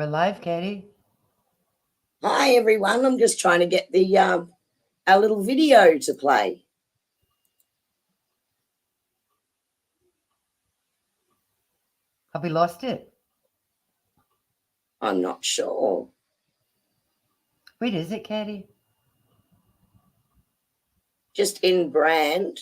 We're live, Kerrie. Hi, everyone. I'm just trying to get the our little video to play. Have we lost it? I'm not sure. Where is it, Kerrie? Just in brand.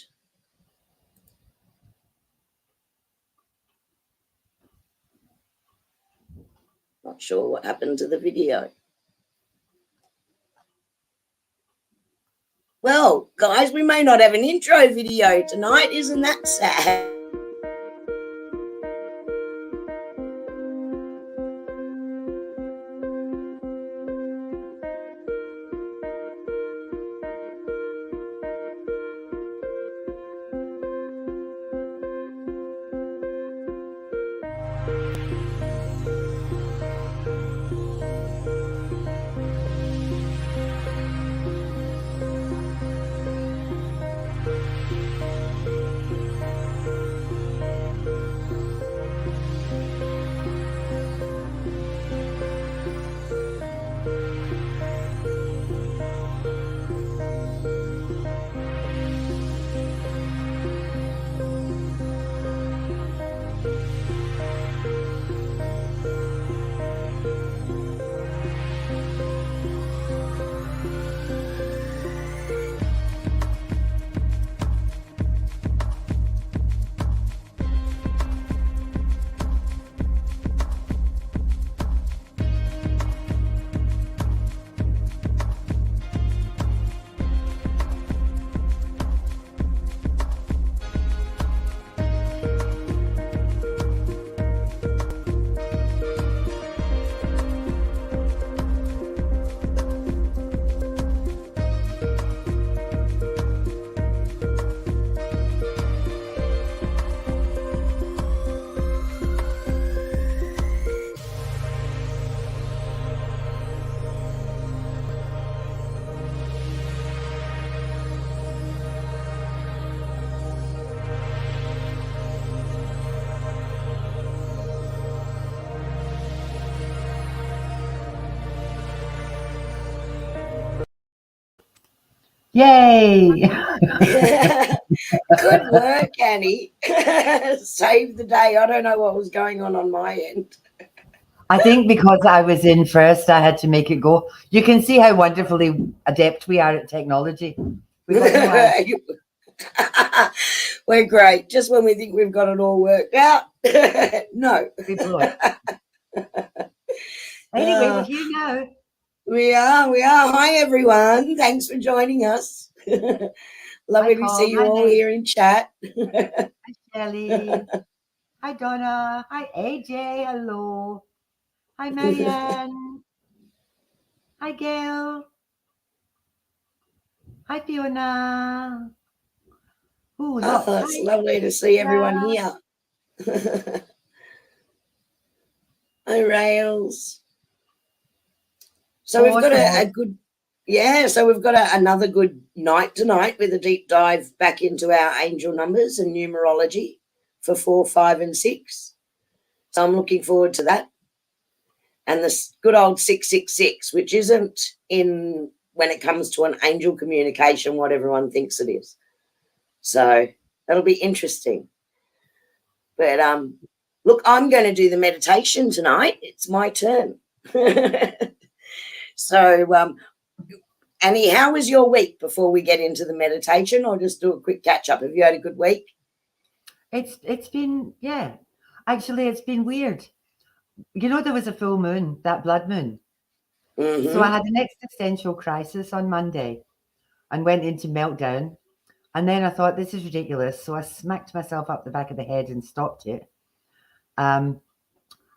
Not sure what happened to the video. Well, guys, we may not have an intro video tonight. Isn't that sad? Yay! Good work, Annie. Saved the day. I don't know what was going on my end. I think because I was in first, I had to make it go. You can see how wonderfully adept we are at technology. We're great. Just when we think we've got it all worked out, no. Anyway, we're here now. We are. Hi, everyone. Thanks for joining us. Lovely to see you all here in chat. Hi, Shelley. Hi, Donna. Hi, AJ. Hello. Hi, Marianne. Hi, Gail. Hi, Fiona. Ooh, it's lovely to see everyone here. Hi, Rails. So we've got a good, so we've got another good night tonight with a deep dive back into our angel numbers and numerology for 4, 5, and 6. So I'm looking forward to that. And this good old 666, which isn't in when it comes to an angel communication what everyone thinks it is. So that'll be interesting. But look, I'm going to do the meditation tonight. It's my turn. So, Annie, how was your week before we get into the meditation, or just do a quick catch up? Have you had a good week? It's been, yeah. Actually, it's been weird. You know, there was a full moon, that blood moon. Mm-hmm. So I had an existential crisis on Monday and went into meltdown. And then I thought, this is ridiculous. So I smacked myself up the back of the head and stopped it.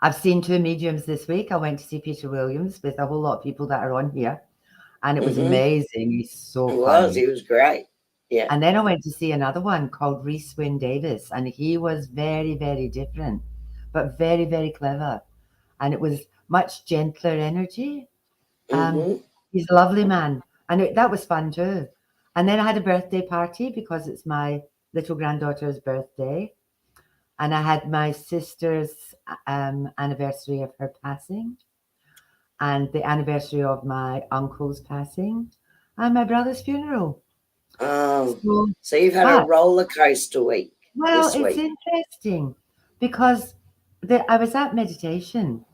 I've seen 2 mediums this week. I went to see Peter Williams with a whole lot of people that are on here. And it was amazing. He's so funny. He was great. Yeah. And then I went to see another one called Reese Wynn Davis. And he was very, very different, but very, very clever. And it was much gentler energy. He's a lovely man. And that was fun too. And then I had a birthday party because it's my little granddaughter's birthday. And I had my sister's anniversary of her passing. and the anniversary of my uncle's passing and my brother's funeral. Oh, So, so you've had a but roller coaster week well, this it's week. interesting because I was at meditation,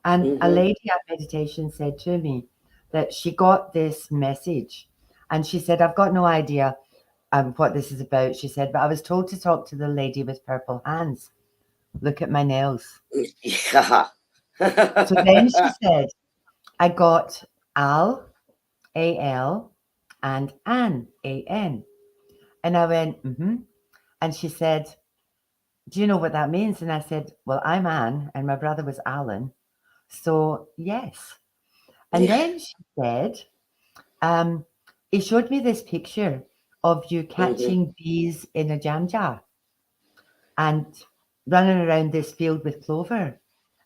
and a Mm-hmm. lady at meditation said to me that she got this message, and she said, "I've got no idea what this is about." She said, "But I was told to talk to the lady with purple hands. Look at my nails." Yeah. So then she said, "I got Al, A-L, and Anne, A-N," and I went, "Mm-hmm." And she said, "Do you know what that means?" And I said, "Well, I'm Anne, and my brother was Alan. So, yes." And Yeah. then she said, um, he showed me this picture of you Mm-hmm. catching bees in a jam jar and running around this field with clover.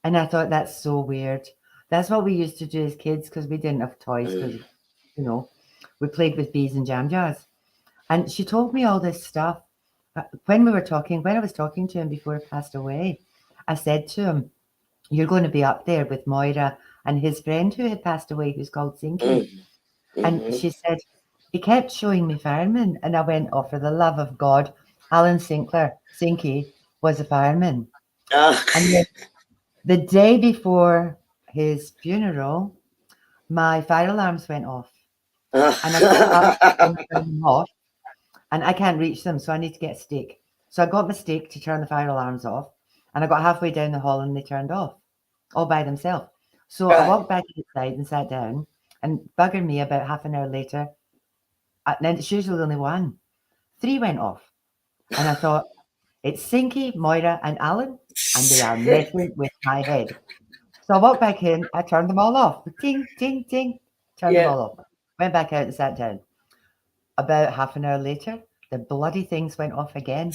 And I thought, that's so weird. That's what we used to do as kids because we didn't have toys because, you know, we played with bees and jam jars. And she told me all this stuff. When I was talking to him before he passed away, I said to him, "You're going to be up there with Moira and his friend who had passed away, who's called Sinky." And Mm-hmm. she said, "He kept showing me firemen." And I went, "Oh, for the love of God, Alan Sinclair, Sinky, was a fireman." Oh. And then the day before his funeral, my fire alarms went off. And I got up to go and turn them off. And I can't reach them, so I need to get a stick. So I got my stick to turn the fire alarms off. And I got halfway down the hall and they turned off all by themselves. So I Right. walked back inside and sat down. And bugger me, about half an hour later, and it's usually only one. Three went off. And I thought, it's Sinky, Moira, and Alan, and they are messing with my head. So I walked back in, I turned them all off. Ting, ting, ting, turned them Yeah. all off. Went back out and sat down. About half an hour later, the bloody things went off again.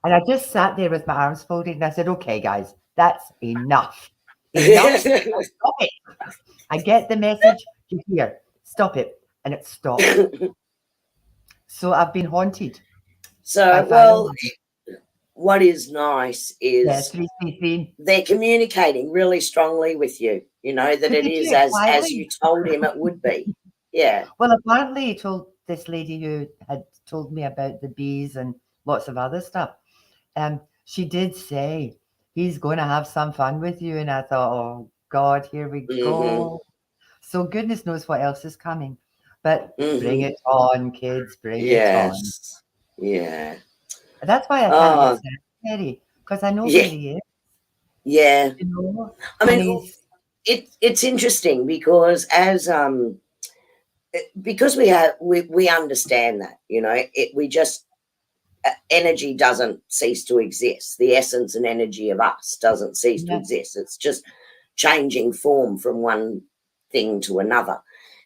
And I just sat there with my arms folded and I said, "Okay, guys, that's enough. Enough. Stop it. I get the message. You hear. Stop it." And it stopped. So I've been haunted by So, fire well, alarms. what is nice Yeah, is 333. they're communicating really strongly with you, that Could it they do is it as quietly? you told him it would be. Yeah. Well, apparently, he told this lady who had told me about the bees and lots of other stuff. She did say he's going to have some fun with you, and I thought, oh God, here we Mm-hmm. go. So goodness knows what else is coming, but bring Mm-hmm. it on, kids, bring it on. Yes. Yeah. That's why I can't get Oh, sad, Kerry, because I know yeah. where he is, Yeah. you know, I and mean, he's it's interesting because because we understand that, we just energy doesn't cease to exist. The essence and energy of us doesn't cease to yeah, exist. It's just changing form from one thing to another.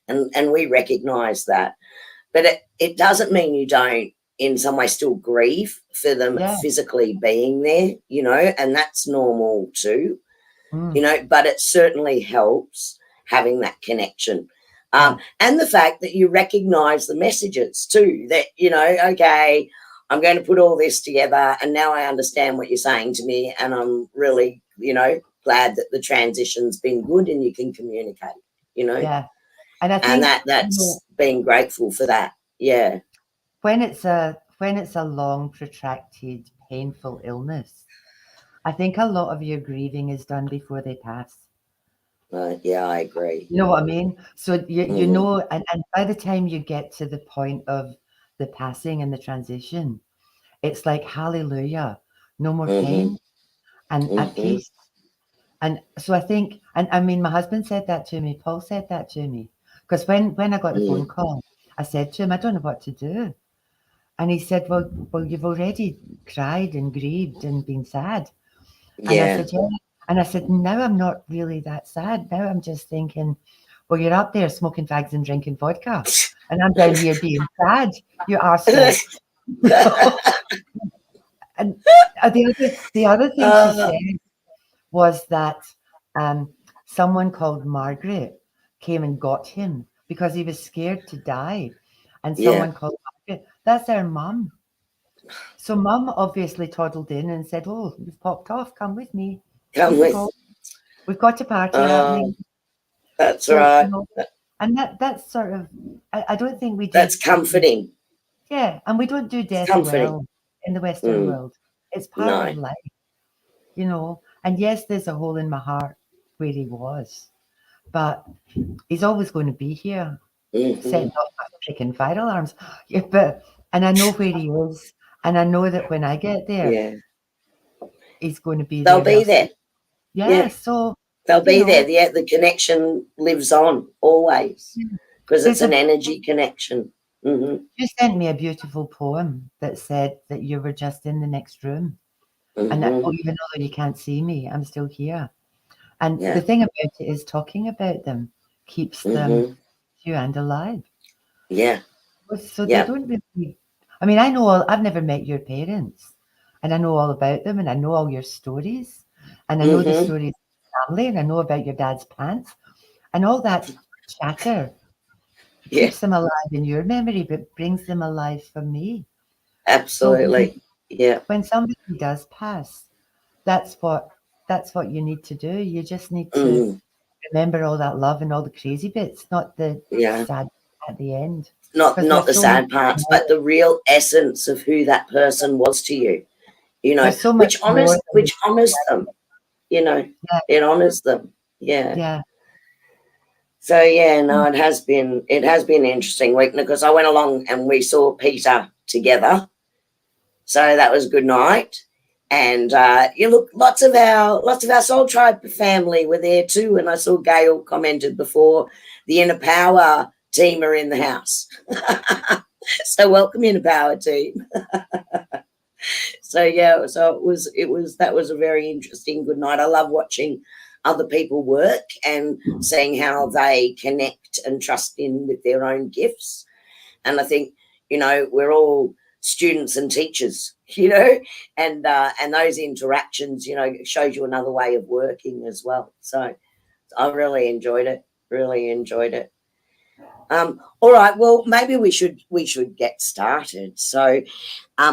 And we recognize that. But it doesn't mean you don't in some way still grieve for them yeah, physically being there, and that's normal too, mm, but it certainly helps having that connection. yeah, And the fact that you recognize the messages too, that, okay, I'm going to put all this together and now I understand what you're saying to me. And I'm really, glad that the transition's been good and you can communicate, you know, yeah. And I and think, you know, that's being grateful for that. Yeah. when it's a long, protracted, painful illness, I think a lot of your grieving is done before they pass. Yeah, I agree. You know what I mean? So you Hmm. know, and by the time you get to the point of the passing and the transition, it's like hallelujah, no more Hmm. pain and at Hmm. peace. And so I think, and I mean, my husband said that to me. Paul said that to me because when I got the phone call, I said to him, "I don't know what to do." And he said, "Well, you've already cried and grieved and been sad." And I Yeah. said, "Yeah." And I said, "Now I'm not really that sad. Now I'm just thinking, well, you're up there smoking fags and drinking vodka, and I'm down here being sad, you arsehole." And the other thing she uh, said was that um, someone called Margaret came and got him because he was scared to die. And yeah. someone called Margaret, that's our mum. So mum obviously toddled in and said, "Oh, you've popped off. Come with me. Here Come we with. go. We've got a party Uh, happening." That's So, right. you know, and that's sort of, I don't think we do. That's comforting. Yeah, and we don't do It's death comforting. well in the Western world. It's part of No. life, you know. And yes, there's a hole in my heart where he was, but he's always going to be here, setting off my freaking fire alarms. Yeah, and I know where he is, and I know that when I get there, Yeah. he's going to be They'll there. be there. Yeah, Yeah. so They'll you be there. know, The connection lives on always because it's there's an a. energy connection. You sent me a beautiful poem that said that you were just in the next room, and that, oh, even though you can't see me, I'm still here. And the Yeah. thing about it is, talking about them keeps them you and alive. Yeah. So they Yeah. don't really. I mean, I know all. I've never met your parents, and I know all about them, and I know all your stories, and I know the stories of your family, and I know about your dad's pants, and all that chatter Yeah. keeps them alive in your memory, but brings them alive for me. So Absolutely. Yeah. when somebody does pass, that's what that's what you need to do. You just need to Mm. remember all that love and all the crazy bits, not the Yeah. sad at the end, Not because not there's the so much sad parts, more. but the real essence of who that person was to you. There's so much more than Which honors them. You know, yeah, it honors them. Yeah. yeah. So yeah, no, it has been an interesting week because I went along and we saw Peter together. So that was a good night. And you look, lots of our Soul Tribe family were there too. And I saw Gail commented before the Inner Power team are in the house. So welcome, Inner Power team. So yeah, so that was a very interesting good night. I love watching other people work and seeing how they connect and trust in with their own gifts. And I think, you know, we're all students and teachers, you know, and those interactions, you know, shows you another way of working as well. So I really enjoyed it. Really enjoyed it. All right, well, maybe we should get started. So,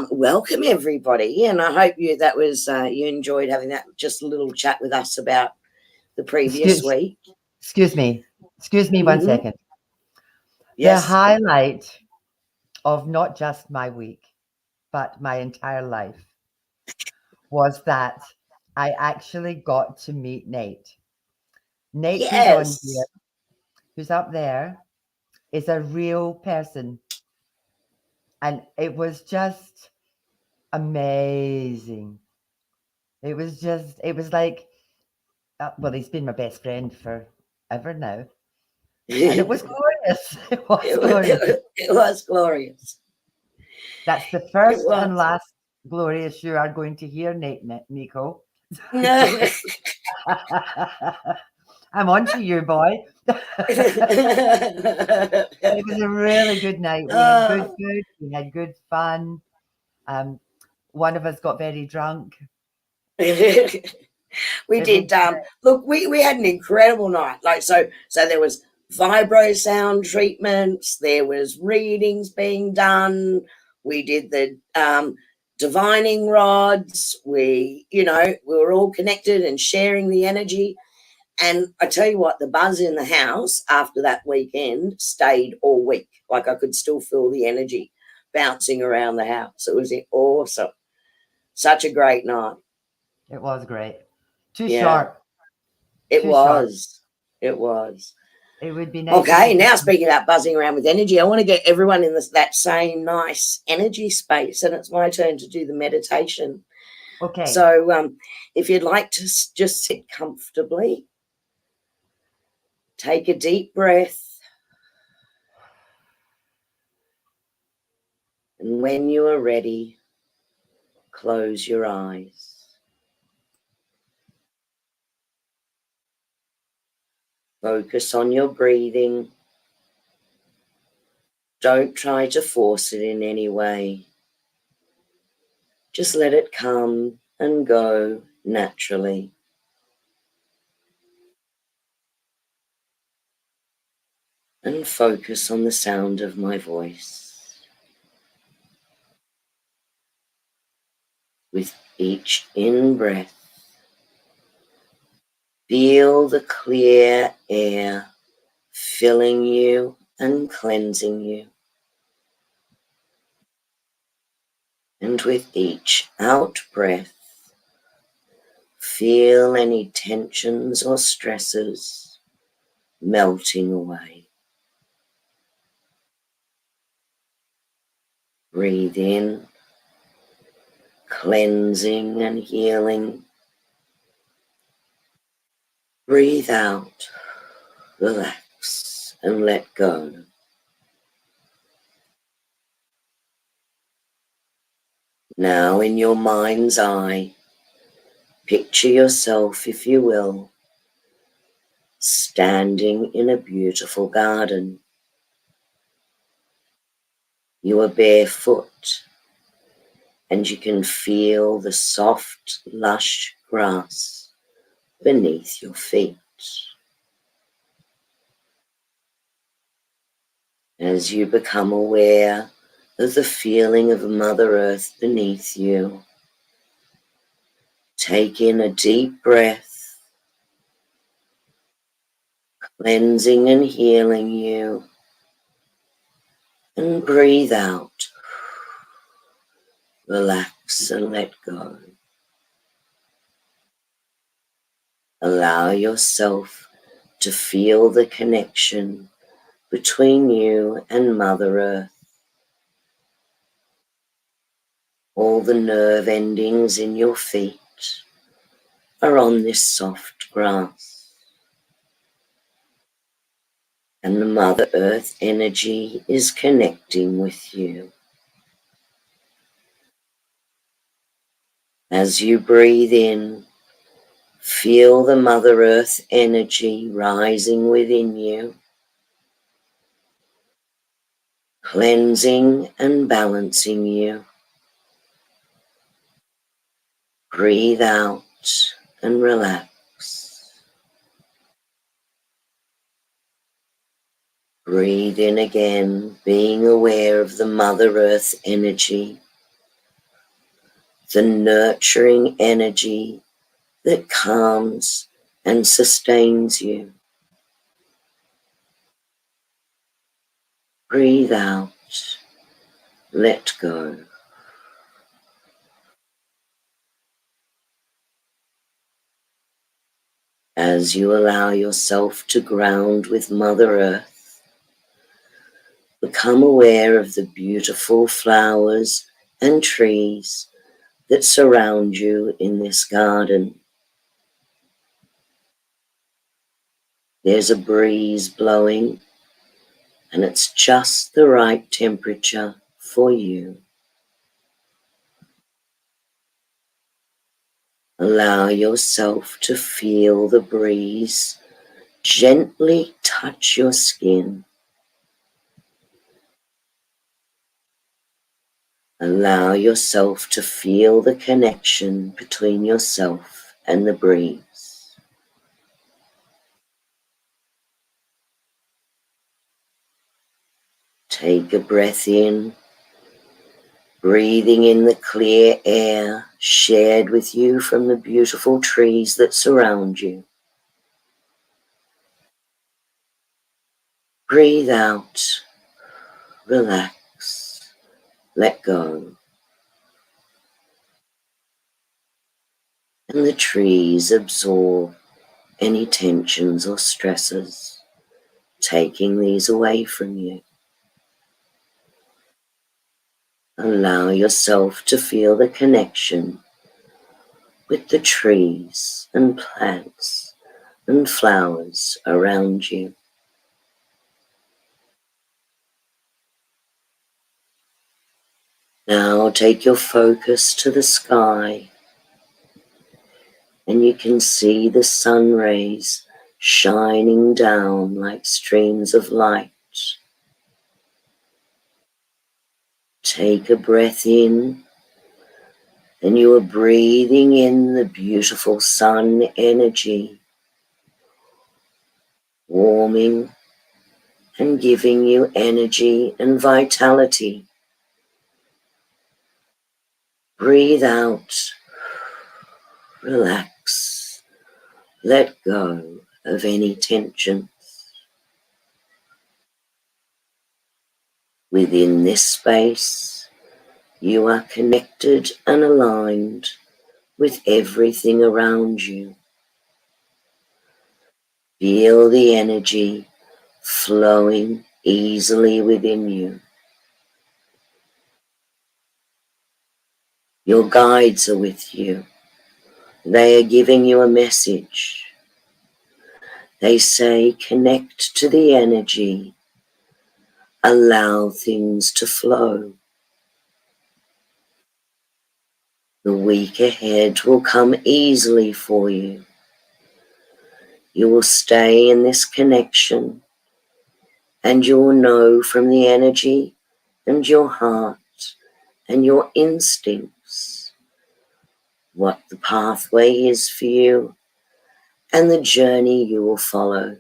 welcome everybody, and I hope that was you enjoyed having that just a little chat with us about the previous Excuse, week. excuse me. Excuse me one Mm-hmm. second. The Yes. highlight of not just my week, but my entire life was that I actually got to meet Nate. Nate, who's on here, Yes. who's up there, is a real person. And it was just amazing. It was like, well, he's been my best friend forever now. And it was glorious. It was glorious. It was glorious. That's the It first and was. last glorious you are going to hear, Nate, Nico. No. I'm on to you, boy. It was a really good night. We had good Oh. food. We had good fun. Um, one of us got very drunk. We It was did look, we had an incredible night. Like so there was vibro sound treatments, there was readings being done, we did the divining rods, we were all connected and sharing the energy. And I tell you what, the buzz in the house after that weekend stayed all week. Like I could still feel the energy bouncing around the house. It was awesome. Such a great night. it was great. Too Yeah, sharp. it Too sharp. was. It was. It would be nice if we Okay, could. now speaking about buzzing around with energy, I want to get everyone in that same nice energy space, and it's my turn to do the meditation. Okay. So, if you'd like to just sit comfortably, take a deep breath, and when you are ready, close your eyes. Focus on your breathing. Don't try to force it in any way. Just let it come and go naturally. And focus on the sound of my voice. With each in-breath, feel the clear air filling you and cleansing you. And with each out breath, feel any tensions or stresses melting away. Breathe in, cleansing and healing. Breathe out, relax and let go. Now in your mind's eye, picture yourself, if you will, standing in a beautiful garden. You are barefoot and you can feel the soft, lush grass beneath your feet. As you become aware of the feeling of Mother Earth beneath you, take in a deep breath, cleansing and healing you, and breathe out. Relax and let go. Allow yourself to feel the connection between you and Mother Earth. All the nerve endings in your feet are on this soft grass. And the Mother Earth energy is connecting with you. As you breathe in, feel the Mother Earth energy rising within you, cleansing and balancing you. Breathe out and relax. Breathe in again, being aware of the Mother Earth energy, the nurturing energy that calms and sustains you. Breathe out, let go. As you allow yourself to ground with Mother Earth, become aware of the beautiful flowers and trees that surround you in this garden. There's a breeze blowing, and it's just the right temperature for you. Allow yourself to feel the breeze gently touch your skin. Allow yourself to feel the connection between yourself and the breeze. Take a breath in, breathing in the clear air shared with you from the beautiful trees that surround you. Breathe out, relax, let go. And the trees absorb any tensions or stresses, taking these away from you. Allow yourself to feel the connection with the trees and plants and flowers around you. Now take your focus to the sky, and you can see the sun rays shining down like streams of light. Take a breath in, and you are breathing in the beautiful sun energy, warming and giving you energy and vitality. Breathe out, relax, let go of any tension. Within this space, you are connected and aligned with everything around you. Feel the energy flowing easily within you. Your guides are with you. They are giving you a message. They say, connect to the energy. Allow things to flow. The week ahead will come easily for you. You will stay in this connection, and you will know from the energy and your heart and your instincts what the pathway is for you and the journey you will follow.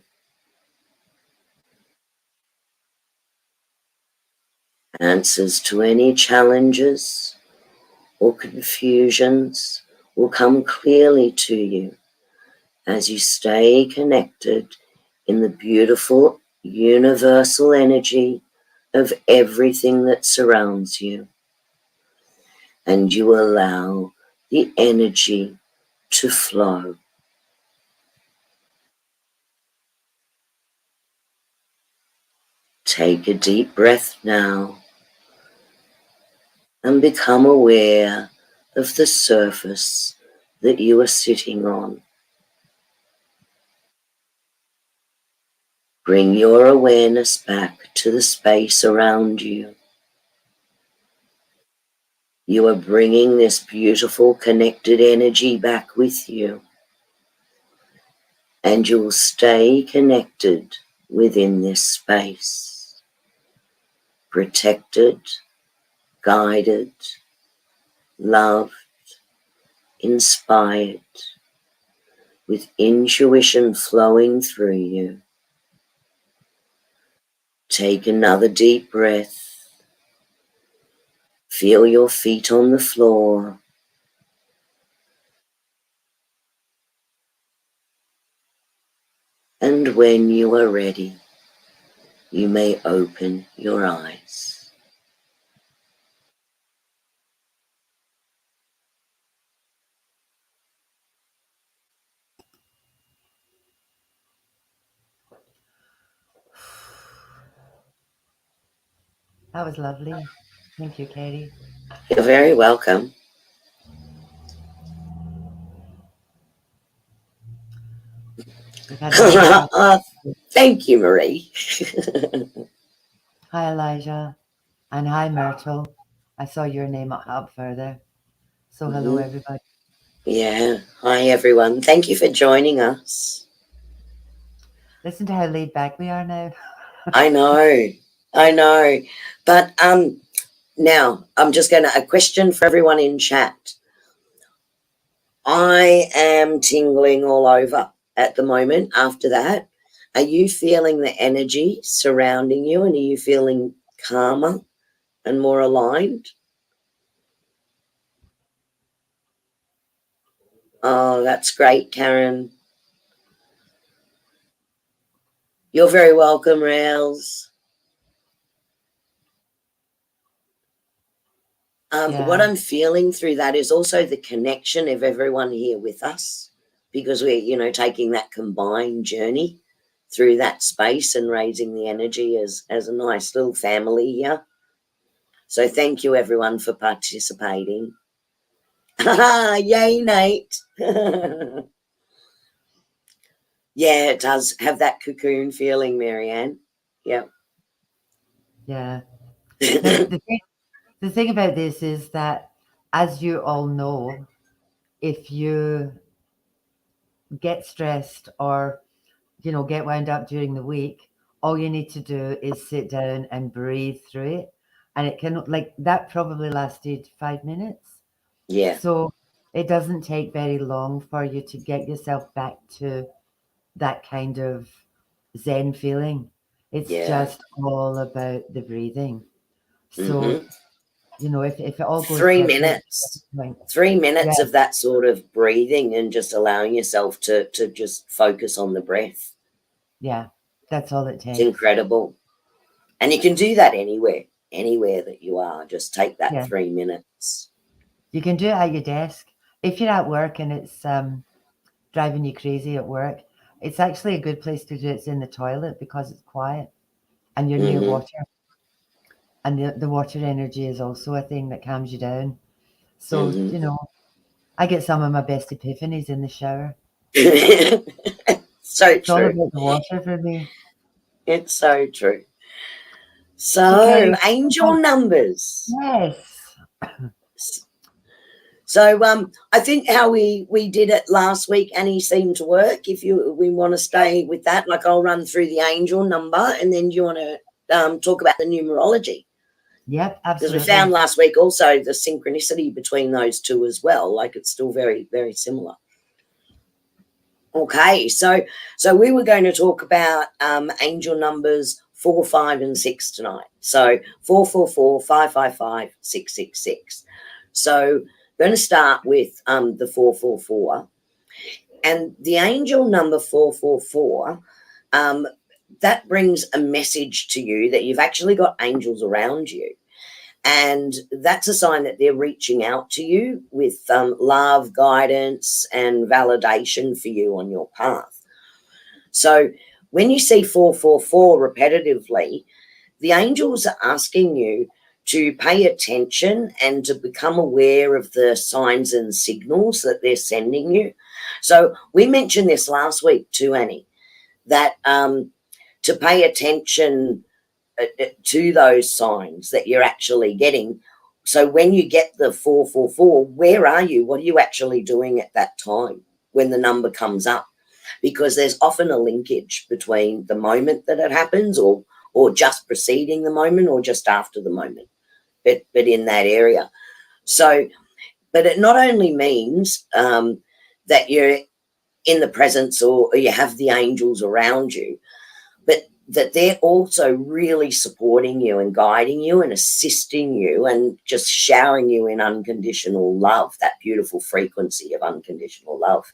Answers to any challenges or confusions will come clearly to you as you stay connected in the beautiful universal energy of everything that surrounds you, and you allow the energy to flow. Take a deep breath now and become aware of the surface that you are sitting on. Bring your awareness back to the space around you. You are bringing this beautiful connected energy back with you, and you will stay connected within this space, protected, guided, loved, inspired, with intuition flowing through you. Take another deep breath. Feel your feet on the floor. And when you are ready, you may open your eyes. That was lovely. Thank you, Kerrie. You're very welcome. We've had wonderful. Thank you, Marie. Hi, Elijah. And hi, Myrtle. I saw your name up further. So hello, everybody. Yeah. Hi, everyone. Thank you for joining us. Listen to how laid back we are now. I know. But now I'm just going to, a question for everyone in chat. I am tingling all over at the moment after that. Are you feeling the energy surrounding you, and are you feeling calmer and more aligned? Oh, that's great, Karen. You're very welcome, Rails. What I'm feeling through that is also the connection of everyone here with us, because we're, taking that combined journey through that space and raising the energy as a nice little family here. So thank you, everyone, for participating. Yay, Nate. Yeah, it does have that cocoon feeling, Marianne. Yep. Yeah. Now, the thing about this is that, as you all know, if you get stressed or, get wound up during the week, all you need to do is sit down and breathe through it. And it can, like, that probably lasted 5 minutes. Yeah. So it doesn't take very long for you to get yourself back to that kind of Zen feeling. It's just all about the breathing. So, if it all goes 3 perfect, minutes. like, 3 minutes yeah, of that sort of breathing and just allowing yourself to just focus on the breath. yeah, that's all it It's takes. incredible. And you can do that anywhere. anywhere that you are. Just take that Yeah. 3 minutes. You can do it at your desk. If you're at work and it's driving you crazy at work, it's actually a good place to do it. It's in the toilet because it's quiet and you're near water. And the water energy is also a thing that calms you down. So, you know, I get some of my best epiphanies in the shower. So It's all true. about the water for me. It's so true. So, So, Kerrie, angel numbers. yes. So I think how we did it last week, Annie, seemed to work. If we want to stay with that, like I'll run through the angel number, and then do you want to talk about the numerology? Yep, Because we absolutely. found last week also the synchronicity between those two as well. Like it's still very, very similar. Okay, so we were going to talk about angel numbers 4, 5, and 6 tonight. So 444, 555, 666. So going to start with the 444, and the angel number 444. That brings a message to you that you've actually got angels around you. And that's a sign that they're reaching out to you with love, guidance, and validation for you on your path. So when you see 444 repetitively, the angels are asking you to pay attention and to become aware of the signs and signals that they're sending you. So we mentioned this last week too, Annie, that to pay attention to those signs that you're actually getting. So when you get the 444, where are you? What are you actually doing at that time when the number comes up? Because there's often a linkage between the moment that it happens, or just preceding the moment, or just after the moment, but in that area. So, but it not only means that you're in the presence or you have the angels around you, but that they're also really supporting you and guiding you and assisting you and just showering you in unconditional love, that beautiful frequency of unconditional love.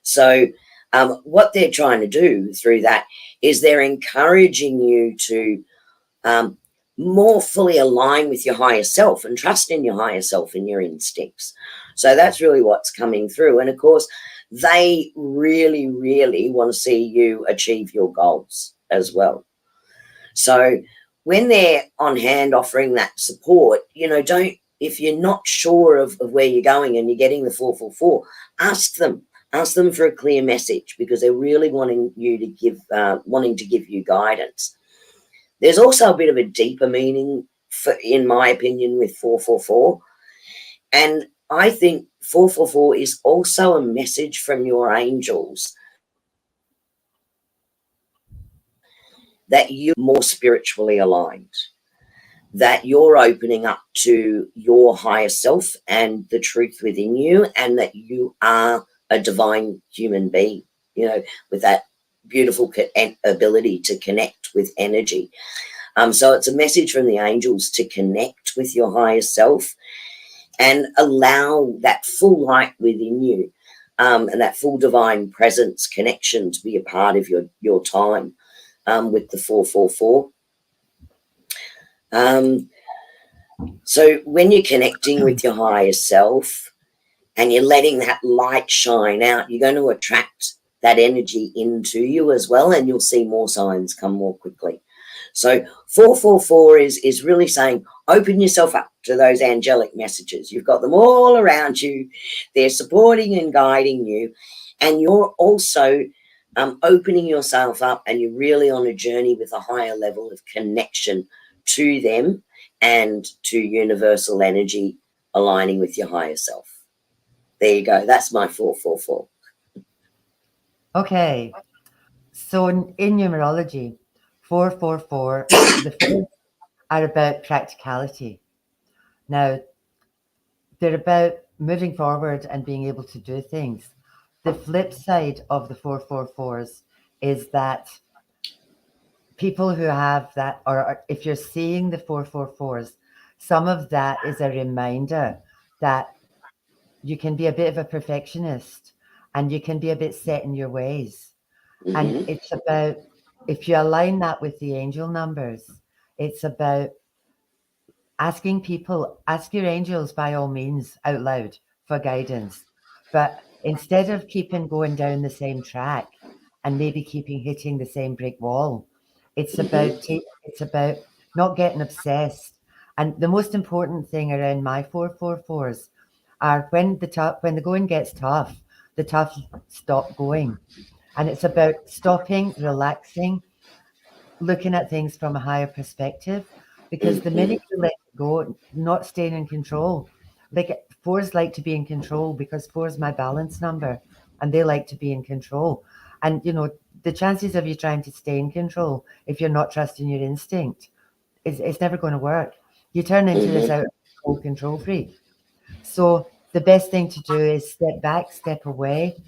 So what they're trying to do through that is they're encouraging you to more fully align with your higher self and trust in your higher self and your instincts. So that's really what's coming through. And of course, they really, really want to see you achieve your goals as well. So when they're on hand offering that support, if you're not sure of where you're going and you're getting the 444, ask them for a clear message, because they're really wanting to give you guidance. There's also a bit of a deeper meaning, in my opinion, with 444. And I think 444 is also a message from your angels that you're more spiritually aligned, that you're opening up to your higher self and the truth within you, and that you are a divine human being, with that beautiful ability to connect with energy. So it's a message from the angels to connect with your higher self and allow that full light within you, and that full divine presence connection to be a part of your time with the 444. So when you're connecting with your higher self and you're letting that light shine out, you're going to attract that energy into you as well, and you'll see more signs come more quickly. So 444 is really saying, open yourself up to those angelic messages. You've got them all around you. They're supporting and guiding you. And you're also opening yourself up, and you're really on a journey with a higher level of connection to them and to universal energy aligning with your higher self. There you go. That's my 444. Okay. So in numerology, 444, the fours are about practicality. Now, they're about moving forward and being able to do things. The flip side of the 444s is that people who have that, or if you're seeing the 444s, some of that is a reminder that you can be a bit of a perfectionist and you can be a bit set in your ways. And it's about, if you align that with the angel numbers, it's about asking people, ask your angels by all means out loud for guidance. But instead of keeping going down the same track and maybe keeping hitting the same brick wall, it's about it's about not getting obsessed. And the most important thing around my 444s are when the going gets tough, the tough stop going. And it's about stopping, relaxing, looking at things from a higher perspective, because the minute you let go, not staying in control, like fours like to be in control because four is my balance number and they like to be in control. And the chances of you trying to stay in control if you're not trusting your instinct is it's never going to work. You turn into this out of control freak. So the best thing to do is step back, step away,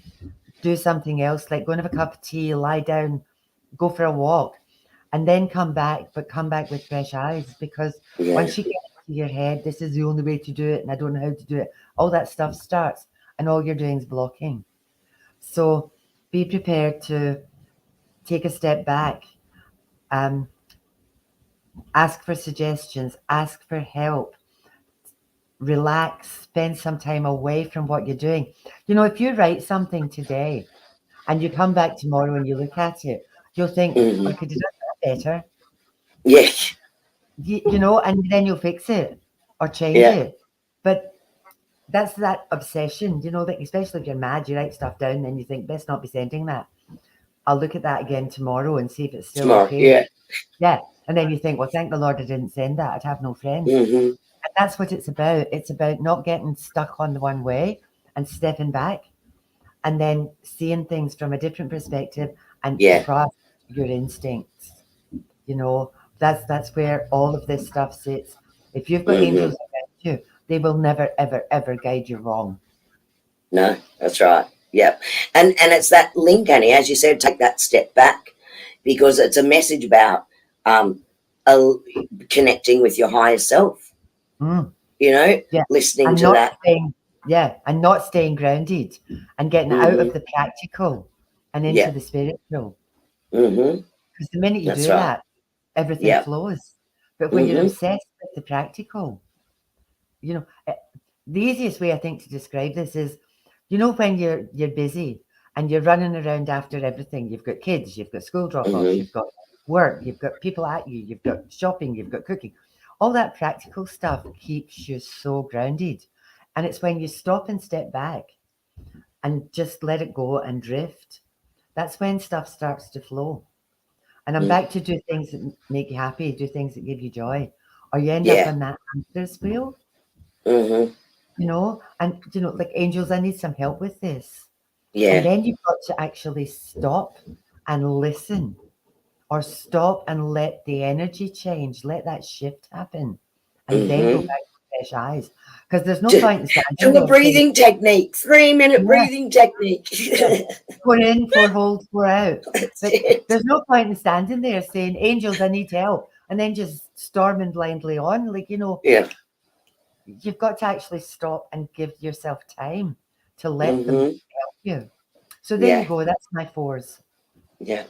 do something else, like go and have a cup of tea, lie down, go for a walk, and then come back, but come back with fresh eyes. Because Yeah. once you get into your head, this is the only way to do it, and I don't know how to do it, all that stuff starts, and all you're doing is blocking. So be prepared to take a step back, um, ask for suggestions, ask for help, relax, spend some time away from what you're doing. If you write something today and you come back tomorrow and you look at it, you'll think, I could have done that better. Yeah. And then you'll fix it or change Yeah. it. But that's that obsession, like especially if you're mad, you write stuff down, then you think, best not be sending that. I'll look at that again tomorrow and see if it's still Tomorrow. okay. Yeah. Yeah. And then you think, well, thank the Lord I didn't send that. I'd have no friends. Mm-hmm. And that's what it's about. It's about not getting stuck on the one way and stepping back and then seeing things from a different perspective and Yeah. trust your instincts. You know, that's where all of this stuff sits. If you've got Mm-hmm. angels around you, they will never, ever, ever guide you wrong. No, that's right. Yep. And it's that link, Annie, as you said, take that step back because it's a message about um a, connecting with your higher self, Mm, you know, yeah, listening and to not that. staying, yeah, and not staying grounded and getting out of Mm-hmm. the practical and into Yeah. the spiritual. Mm-hmm. Because the minute you That's do right. that, everything Yeah. flows. But when you're Mm-hmm. obsessed with the practical, you know, eh, the easiest way I think to describe this is, when you're busy and you're running around after everything. You've got kids, you've got school drop-offs, Mm-hmm. you've got work, you've got people at you, you've got shopping, you've got cooking. All that practical stuff keeps you so grounded. And it's when you stop and step back and just let it go and drift, that's when stuff starts to flow. And I'm back to do things that make you happy, do things that give you joy, or you end up Yeah. on that hamster's wheel, Mm-hmm. and like angels, I need some help with this. And Yeah. then you've got to actually stop and listen, or stop and let the energy change, let that shift happen, and then go Mm-hmm. back with fresh eyes. Because there's no Do, point in standing do a there saying, breathing technique, 3-minute yeah, breathing technique. yeah, 4 in, 4 hold, 4 out. That's But it. there's no point in standing there saying, angels, I need help, and then just storming blindly on. Like, Yeah. you've got to actually stop and give yourself time to let them Mm-hmm. help you. So there you Yeah. go. That's my fours. Yeah.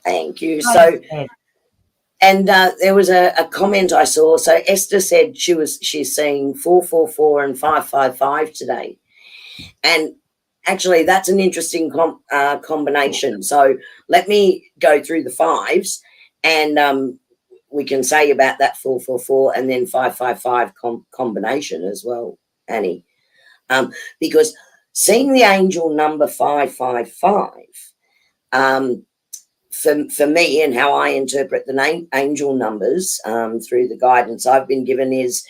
Thank you. Like I So, said, and there was a comment I saw. So Esther said she's seeing 444 and 555 today, and actually that's an interesting combination. So let me go through the fives, and we can say about that 444 and then 555 combination as well, Annie, because seeing the angel number 555. Um, for me and how I interpret the name angel numbers through the guidance I've been given is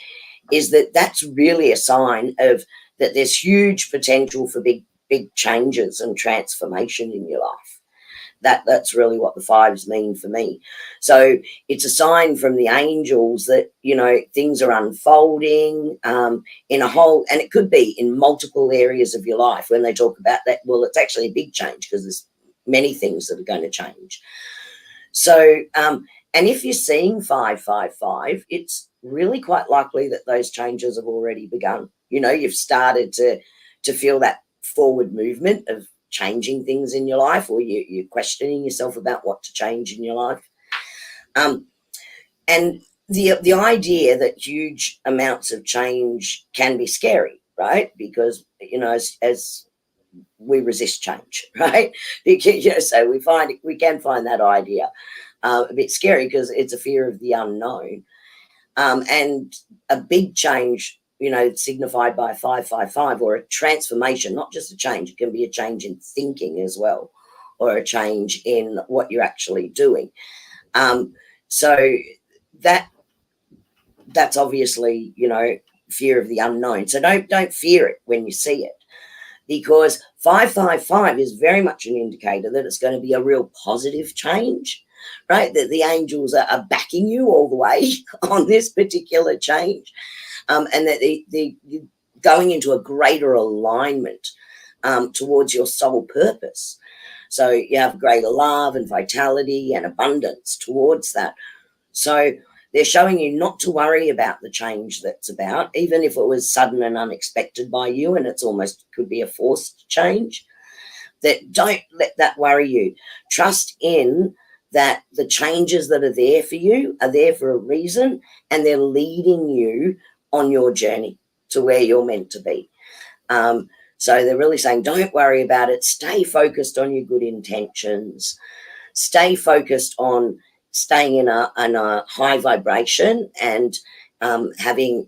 that that's really a sign of that there's huge potential for big changes and transformation in your life. That's really what the fives mean for me. So it's a sign from the angels that things are unfolding in a whole, and it could be in multiple areas of your life. When they talk about that, well, it's actually a big change because there's many things that are going to change. So, and if you're seeing 555, it's really quite likely that those changes have already begun. You've started to feel that forward movement of changing things in your life, or you're questioning yourself about what to change in your life. And the idea that huge amounts of change can be scary, right? Because as we resist change, right? So we can find that idea a bit scary because it's a fear of the unknown, and a big change, signified by 555, or a transformation, not just a change. It can be a change in thinking as well, or a change in what you're actually doing. So that's obviously, fear of the unknown. So don't fear it when you see it, because 555 is very much an indicator that it's going to be a real positive change, right? That the angels are backing you all the way on this particular change, and that you're going into a greater alignment towards your soul purpose. So you have greater love and vitality and abundance towards that. So they're showing you not to worry about the change that's about, even if it was sudden and unexpected by you, and it's almost could be a forced change. That don't let that worry you. Trust in that the changes that are there for you are there for a reason, and they're leading you on your journey to where you're meant to be. So they're really saying, don't worry about it. Stay focused on your good intentions. Stay focused on staying in a high vibration, and having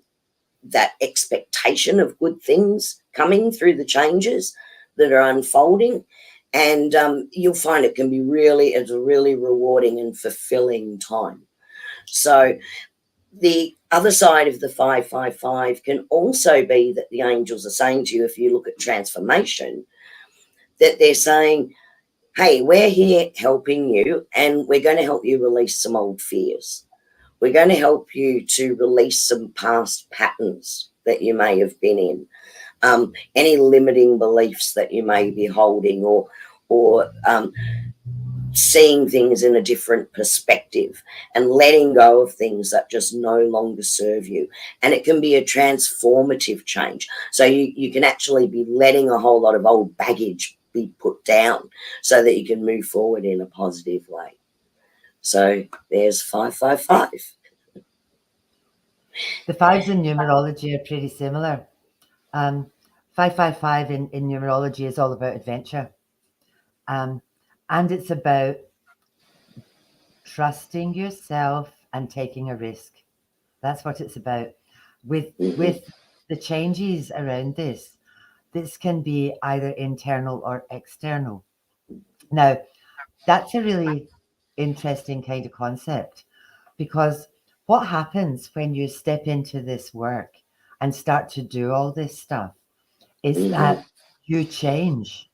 that expectation of good things coming through the changes that are unfolding. And you'll find it's a really rewarding and fulfilling time. So the other side of the 555 can also be that the angels are saying to you, if you look at transformation, that they're saying, hey, we're here helping you, and we're going to help you release some old fears. We're going to help you to release some past patterns that you may have been in, any limiting beliefs that you may be holding, or seeing things in a different perspective, and letting go of things that just no longer serve you. And it can be a transformative change. So you can actually be letting a whole lot of old baggage be put down so that you can move forward in a positive way. So there's 555. The fives in numerology are pretty similar. 555 in numerology is all about adventure. And it's about trusting yourself and taking a risk. That's what it's about. With the changes around this can be either internal or external. Now, that's a really interesting kind of concept, because what happens when you step into this work and start to do all this stuff is that you change.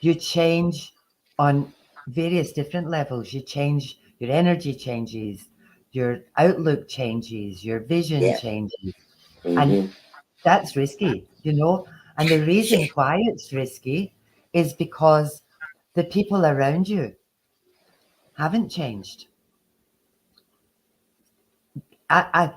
You change on various different levels. You change, your energy changes, your outlook changes, your vision Yeah. changes. And that's risky, And the reason why it's risky is because the people around you haven't changed. I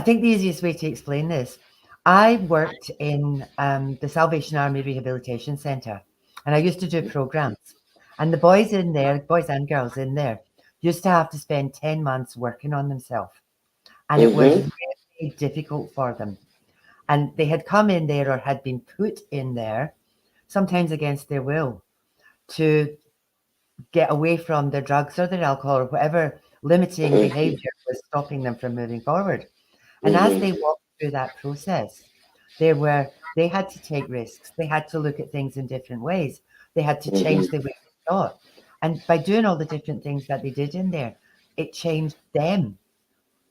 think the easiest way to explain this, I worked in the Salvation Army Rehabilitation Centre, and I used to do programs. And the boys in there, boys and girls in there, used to have to spend 10 months working on themselves. And it was really difficult for them. And they had come in there, or had been put in there, sometimes against their will, to get away from their drugs or their alcohol or whatever limiting behavior was stopping them from moving forward. And as they walked through that process, they had to take risks. They had to look at things in different ways. They had to change the way they thought. And by doing all the different things that they did in there, it changed them,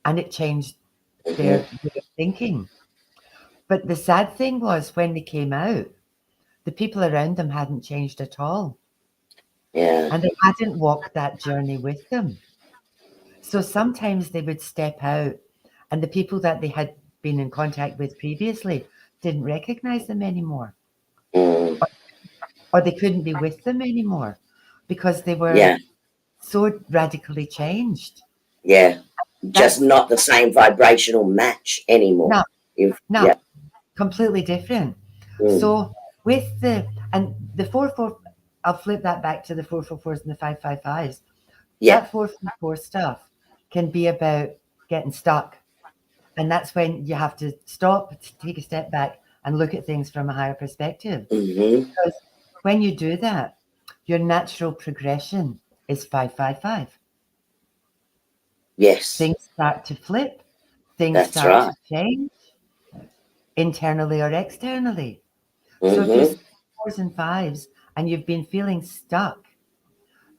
and it changed their way of thinking. But the sad thing was, when they came out, the people around them hadn't changed at all. Yeah. And they hadn't walked that journey with them. So sometimes they would step out, and the people that they had been in contact with previously didn't recognize them anymore, or they couldn't be with them anymore because they were Yeah. so radically changed. Yeah. Just That's not the same vibrational match anymore. no, no, Yeah. completely different. Mm. So with the 4-4, I'll flip that back to the 4-4-4s and the 5-5-5s. Yeah. That 4-4-4 stuff can be about getting stuck. And that's when you have to stop, take a step back, and look at things from a higher perspective. Because when you do that, your natural progression is 555. Yes. Things start to flip, things That's start right. to change internally or externally. So if you Mm-hmm. see 4s and 5s and you've been feeling stuck,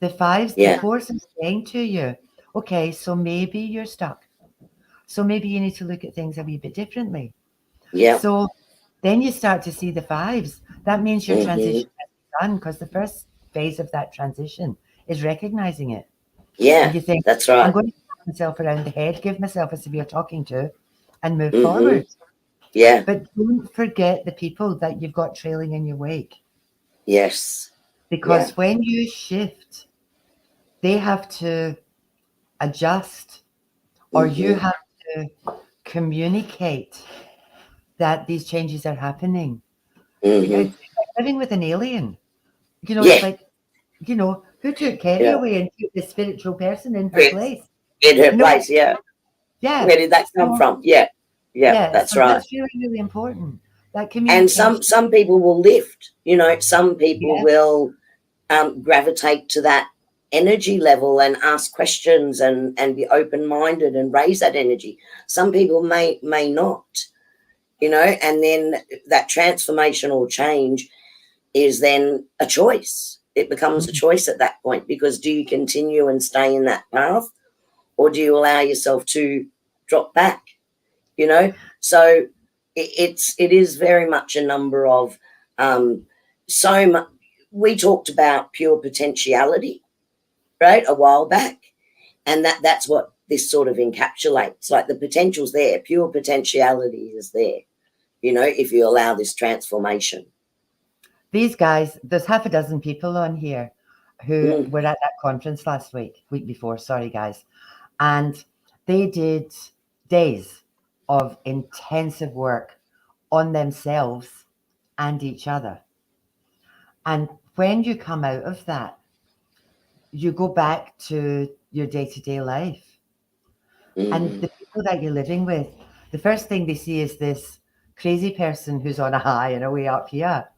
the 5s, the Yeah. 4s are saying to you, okay, so maybe you're stuck. So maybe you need to look at things a wee bit differently. Yeah. So then you start to see the 5s. That means your Mm-hmm. transition has begun, because the first phase of that transition is recognizing it. And Yeah. you think, That's I'm right. going to pat myself around the head, give myself a severe talking to, and move Mm-hmm. forward. Yeah. But don't forget the people that you've got trailing in your wake. Yes. Yeah. Because when you shift, they have to adjust, or you Mm-hmm. have to communicate that these changes are happening. Mm-hmm. It's like living with an alien. It's Yeah. like, who took Kerrie Yeah. away and put the spiritual person in her It's place? in her No one, place. Yeah. yeah. Where did that come So, from? Yeah. Yeah. yeah, That's so right. that's really, really important. That And communication. some people will lift. Some people Yeah. will gravitate to that energy level and ask questions and be open-minded and raise that energy. Some people may not. And then that transformational change is then a choice. It becomes a Mm. choice at that point, because do you continue and stay in that path, or do you allow yourself to drop back? So it is very much a number of so much. We talked about pure potentiality, right, a while back, and that's what this sort of encapsulates. Like, the potential's there, pure potentiality is there, if you allow this transformation. These guys, there's half a dozen people on here who Mm. were at that conference last week before, sorry guys. And they did days of intensive work on themselves and each other. And when you come out of that, you go back to your day to day life. And Mm-hmm. the people that you're living with, the first thing they see is this crazy person who's on a high and a way up here.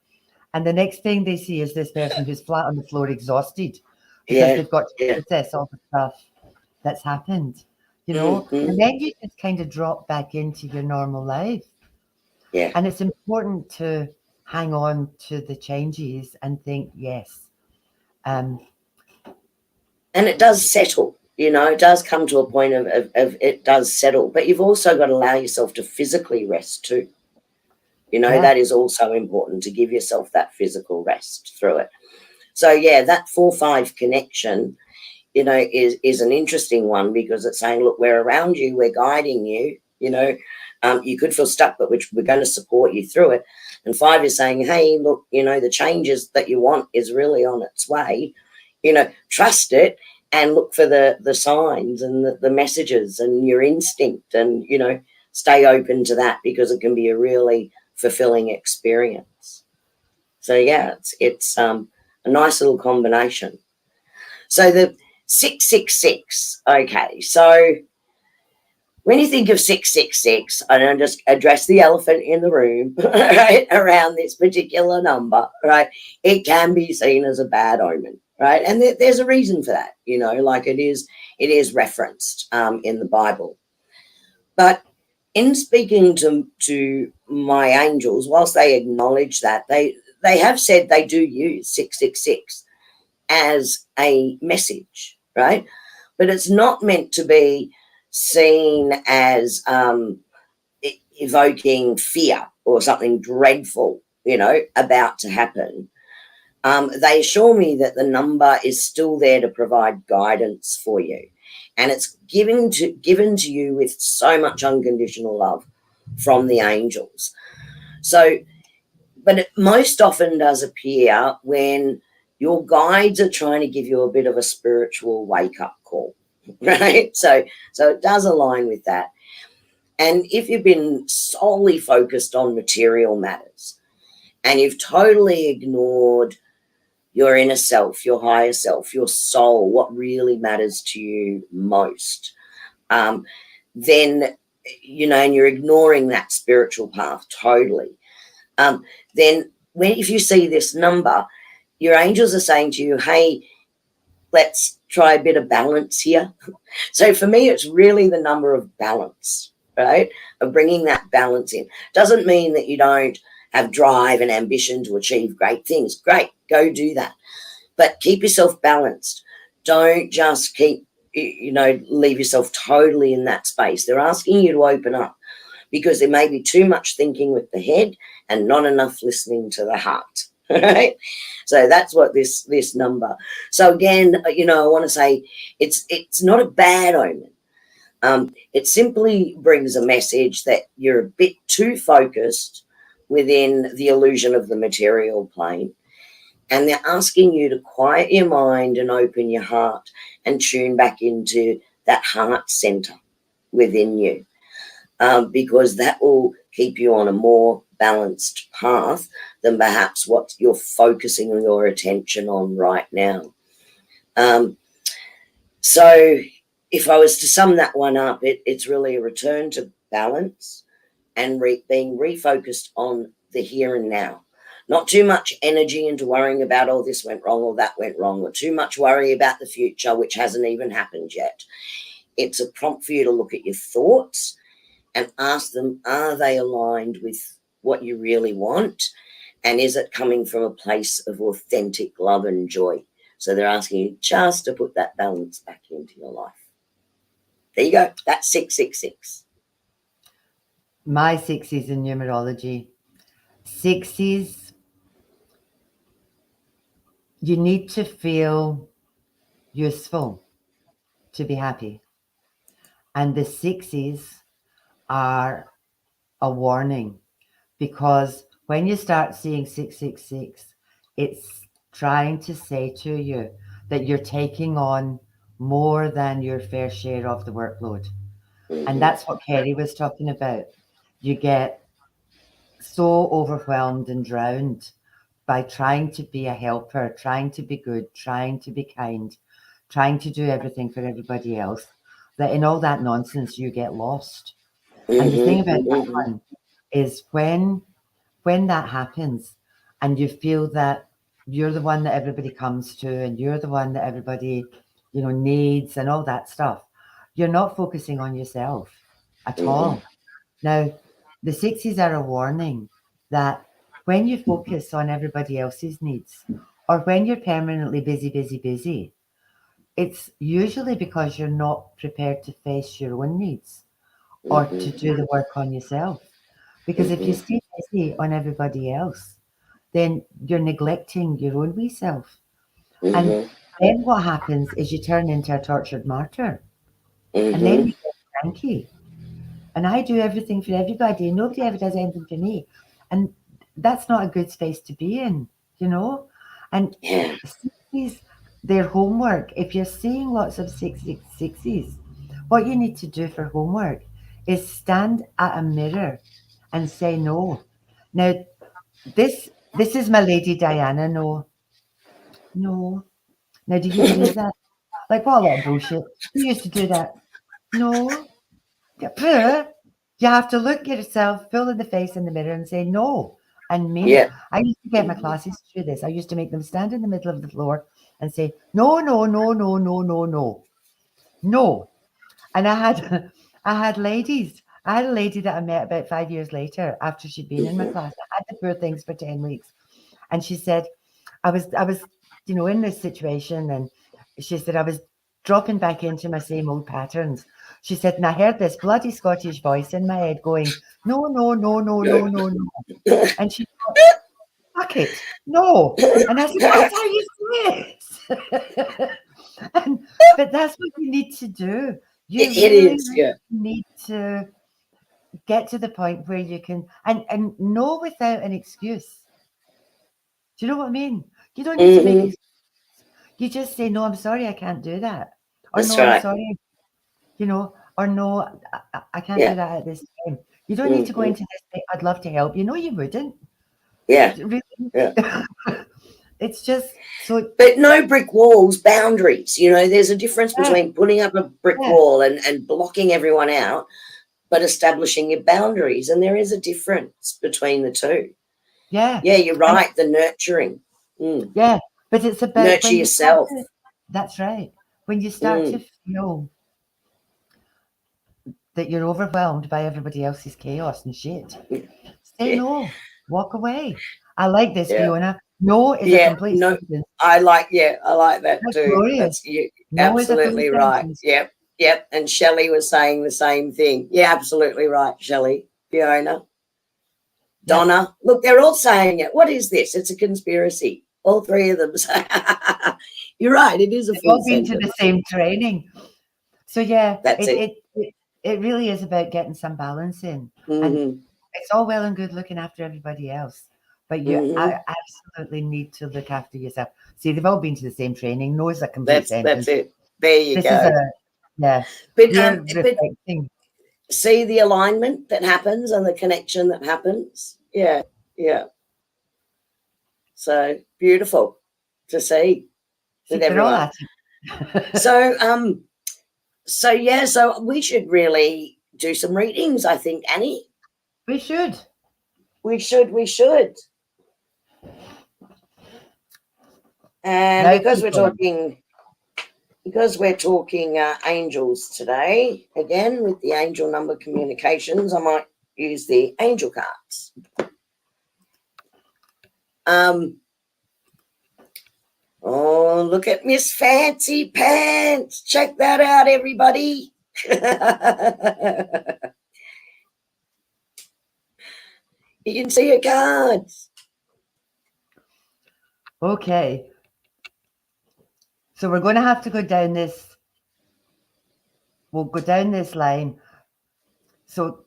And the next thing they see is this person who's flat on the floor, exhausted, because Yeah. they've got to Yeah. process all the stuff that's happened, Mm-hmm. and then you just kind of drop back into your normal life. Yeah. And it's important to hang on to the changes and think, yes, um, And it does settle. It does come to a point of it does settle. But you've also got to allow yourself to physically rest too. yeah, That is also important, to give yourself that physical rest through it. So yeah, that 4-5 connection, is an interesting one, because it's saying, look, we're around you, we're guiding you. You could feel stuck, but we're going to support you through it. And 5 is saying, hey, look, the changes that you want is really on its way. Trust it, and look for the signs and the messages and your instinct, and stay open to that, because it can be a really fulfilling experience. So yeah, it's a nice little combination. So the 666. Okay, so when you think of 666, I don't just address the elephant in the room, right, around this particular number, right? It can be seen as a bad omen, right? And there's a reason for that, like it is referenced in the Bible. But in speaking to my angels, whilst they acknowledge that, they have said they do use 666 as a message, right? But it's not meant to be seen as evoking fear or something dreadful, about to happen. They assure me that the number is still there to provide guidance for you, and it's given to you with so much unconditional love from the angels. So, but it most often does appear when your guides are trying to give you a bit of a spiritual wake-up call, right? So it does align with that. And if you've been solely focused on material matters and you've totally ignored your inner self, your higher self, your soul, what really matters to you most, then, and you're ignoring that spiritual path totally, then if you see this number, your angels are saying to you, hey, let's try a bit of balance here. So for me, it's really the number of balance, right? Of bringing that balance in. Doesn't mean that you don't have drive and ambition to achieve great things. Great, go do that. But keep yourself balanced. Don't just leave yourself totally in that space. They're asking you to open up because there may be too much thinking with the head and not enough listening to the heart. Right? So that's what this number. So again, I want to say it's not a bad omen. It simply brings a message that you're a bit too focused within the illusion of the material plane, and they're asking you to quiet your mind and open your heart and tune back into that heart center within you, because that will keep you on a more balanced path than perhaps what you're focusing your attention on right now. So if I was to sum that one up, it's really a return to balance and being refocused on the here and now. Not too much energy into worrying about, oh, this went wrong or that went wrong, or too much worry about the future, which hasn't even happened yet. It's a prompt for you to look at your thoughts and ask them, are they aligned with what you really want? And is it coming from a place of authentic love and joy? So they're asking you just to put that balance back into your life. There you go. That's 666. My 6s in numerology. 6s, you need to feel useful to be happy. And the 6s are a warning, because when you start seeing 666, it's trying to say to you that you're taking on more than your fair share of the workload. And that's what Kerrie was talking about. You get so overwhelmed and drowned by trying to be a helper, trying to be good, trying to be kind, trying to do everything for everybody else, that in all that nonsense you get lost. And the thing about that one is when that happens and you feel that you're the one that everybody comes to and you're the one that everybody, needs and all that stuff, you're not focusing on yourself at all. Now, the 6s are a warning that when you focus on everybody else's needs, or when you're permanently busy, it's usually because you're not prepared to face your own needs or to do the work on yourself. Because if you stay busy on everybody else, then you're neglecting your own wee self. And then what happens is you turn into a tortured martyr. And then you get cranky. And I do everything for everybody, and nobody ever does anything for me. And that's not a good space to be in, And sixes, their homework, if you're seeing lots of sixes, what you need to do for homework is stand at a mirror and say no. Now, this is my lady Diana. No, no. Now, do you believe that? Like, what a lot of bullshit. You used to do that. No. Yeah, you have to look at yourself full in the face in the mirror and say no and mean it. I used to get my classes to do this. I used to make them stand in the middle of the floor and say, no, no, no, no, no, no, no, no. And I had I had ladies. I had a lady that I met about 5 years later after she'd been in my class. I had the poor things for 10 weeks. And she said, I was, in this situation, and she said I was dropping back into my same old patterns. She said, and I heard this bloody Scottish voice in my head going, no, no, no, no, no, no, no. And she thought, fuck it, no. And I said, that's how you say it. But that's what you need to do. You really need to get to the point where you can, and know without an excuse. Do you know what I mean? You don't need to make excuses. You just say, no, I'm sorry, I can't do that. Or no, I'm sorry, or no, I can't do that at this time. You don't need to go into this, I'd love to help. You wouldn't. Yeah. Really. Yeah. it's just so. But no brick walls, boundaries. You know, there's a difference Yeah, between putting up a brick yeah, wall and blocking everyone out, but establishing your boundaries. And there is a difference between the two. yeah, Yeah, you're and right. The nurturing. yeah. But it's about Nurture when you start yourself. to. That's right. When you start to Mm. feel that you're overwhelmed by everybody else's chaos and shit, say Yeah. no. Walk away. I like this, Yeah. Fiona. No is a Yeah. complete No, sentence. I like that That's too. glorious. That's you No is a full absolutely right. sentence. Yep. Yep. And Shelley was saying the same thing. Yeah, absolutely right, Shelley. Fiona. Yep. Donna. Look, they're all saying it. What is this? It's a conspiracy. All three of them say you're right, it is a They've full all been to the sentence. same training. So yeah, That's it. it really is about getting some balance in. And Mm-hmm. it's all well and good looking after everybody else, but you Mm-hmm. absolutely need to look after yourself. See, they've all been to the same training. No is a complete That's sentence. it. There you This is a go. yeah. But We're but reflecting. see the alignment that happens and the connection that happens. Yeah, yeah. So beautiful to see with See, they're all everyone. at it. So so yeah, so we should really do some readings, I think, Annie. We should. We should. And Now, people. because we're talking angels today, again with the angel number communications, I might use the angel cards. Oh, look at Miss Fancy Pants. Check that out, everybody. You can see her cards. Okay. So we're going to have to go down this. We'll go down this line. So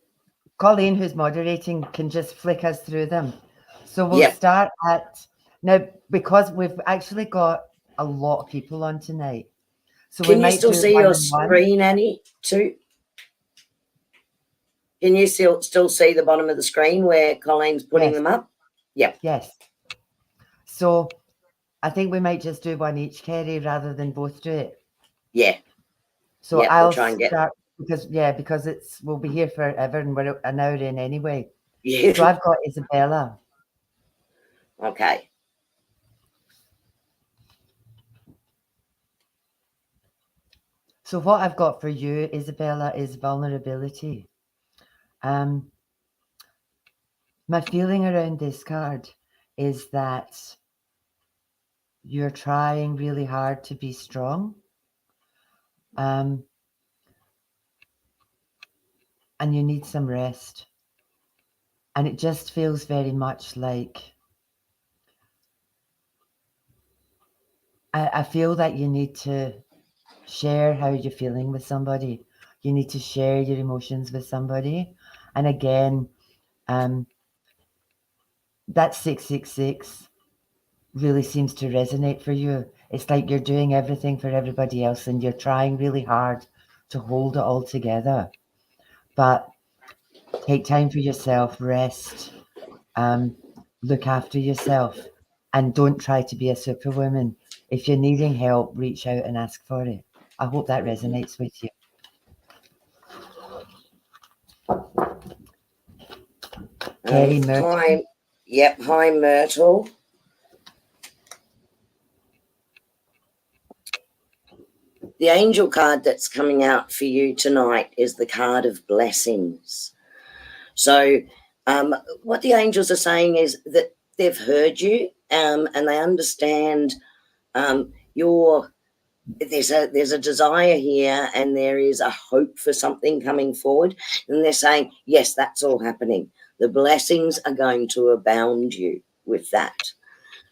Colleen, who's moderating, can just flick us through them. So we'll Yep. start at now because we've actually got a lot of people on tonight. So we Can you might still do see one your and one. screen, Annie, too? Can you still see the bottom of the screen where Colleen's putting Yes. them up? Yep. Yes. So I think we might just do one each, Kerrie, rather than both do it. Yeah. So Yep, I'll we'll try and get start because we'll be here forever and we're an hour in anyway. yeah. So I've got Isabella. Okay. So what I've got for you, Isabella, is vulnerability. My feeling around this card is that you're trying really hard to be strong. And you need some rest. And it just feels very much like I feel that you need to share how you're feeling with somebody. You need to share your emotions with somebody. And again, that 666 really seems to resonate for you. It's like you're doing everything for everybody else and you're trying really hard to hold it all together. But take time for yourself, rest, look after yourself, and don't try to be a superwoman. If you're needing help, reach out and ask for it. I hope that resonates with you. Kerrie Myrtle. Hi. Yep. Hi, Myrtle. The angel card that's coming out for you tonight is the card of blessings. So, what the angels are saying is that they've heard you, and they understand there's a desire here, and there is a hope for something coming forward, and they're saying, yes, that's all happening. The blessings are going to abound you with that.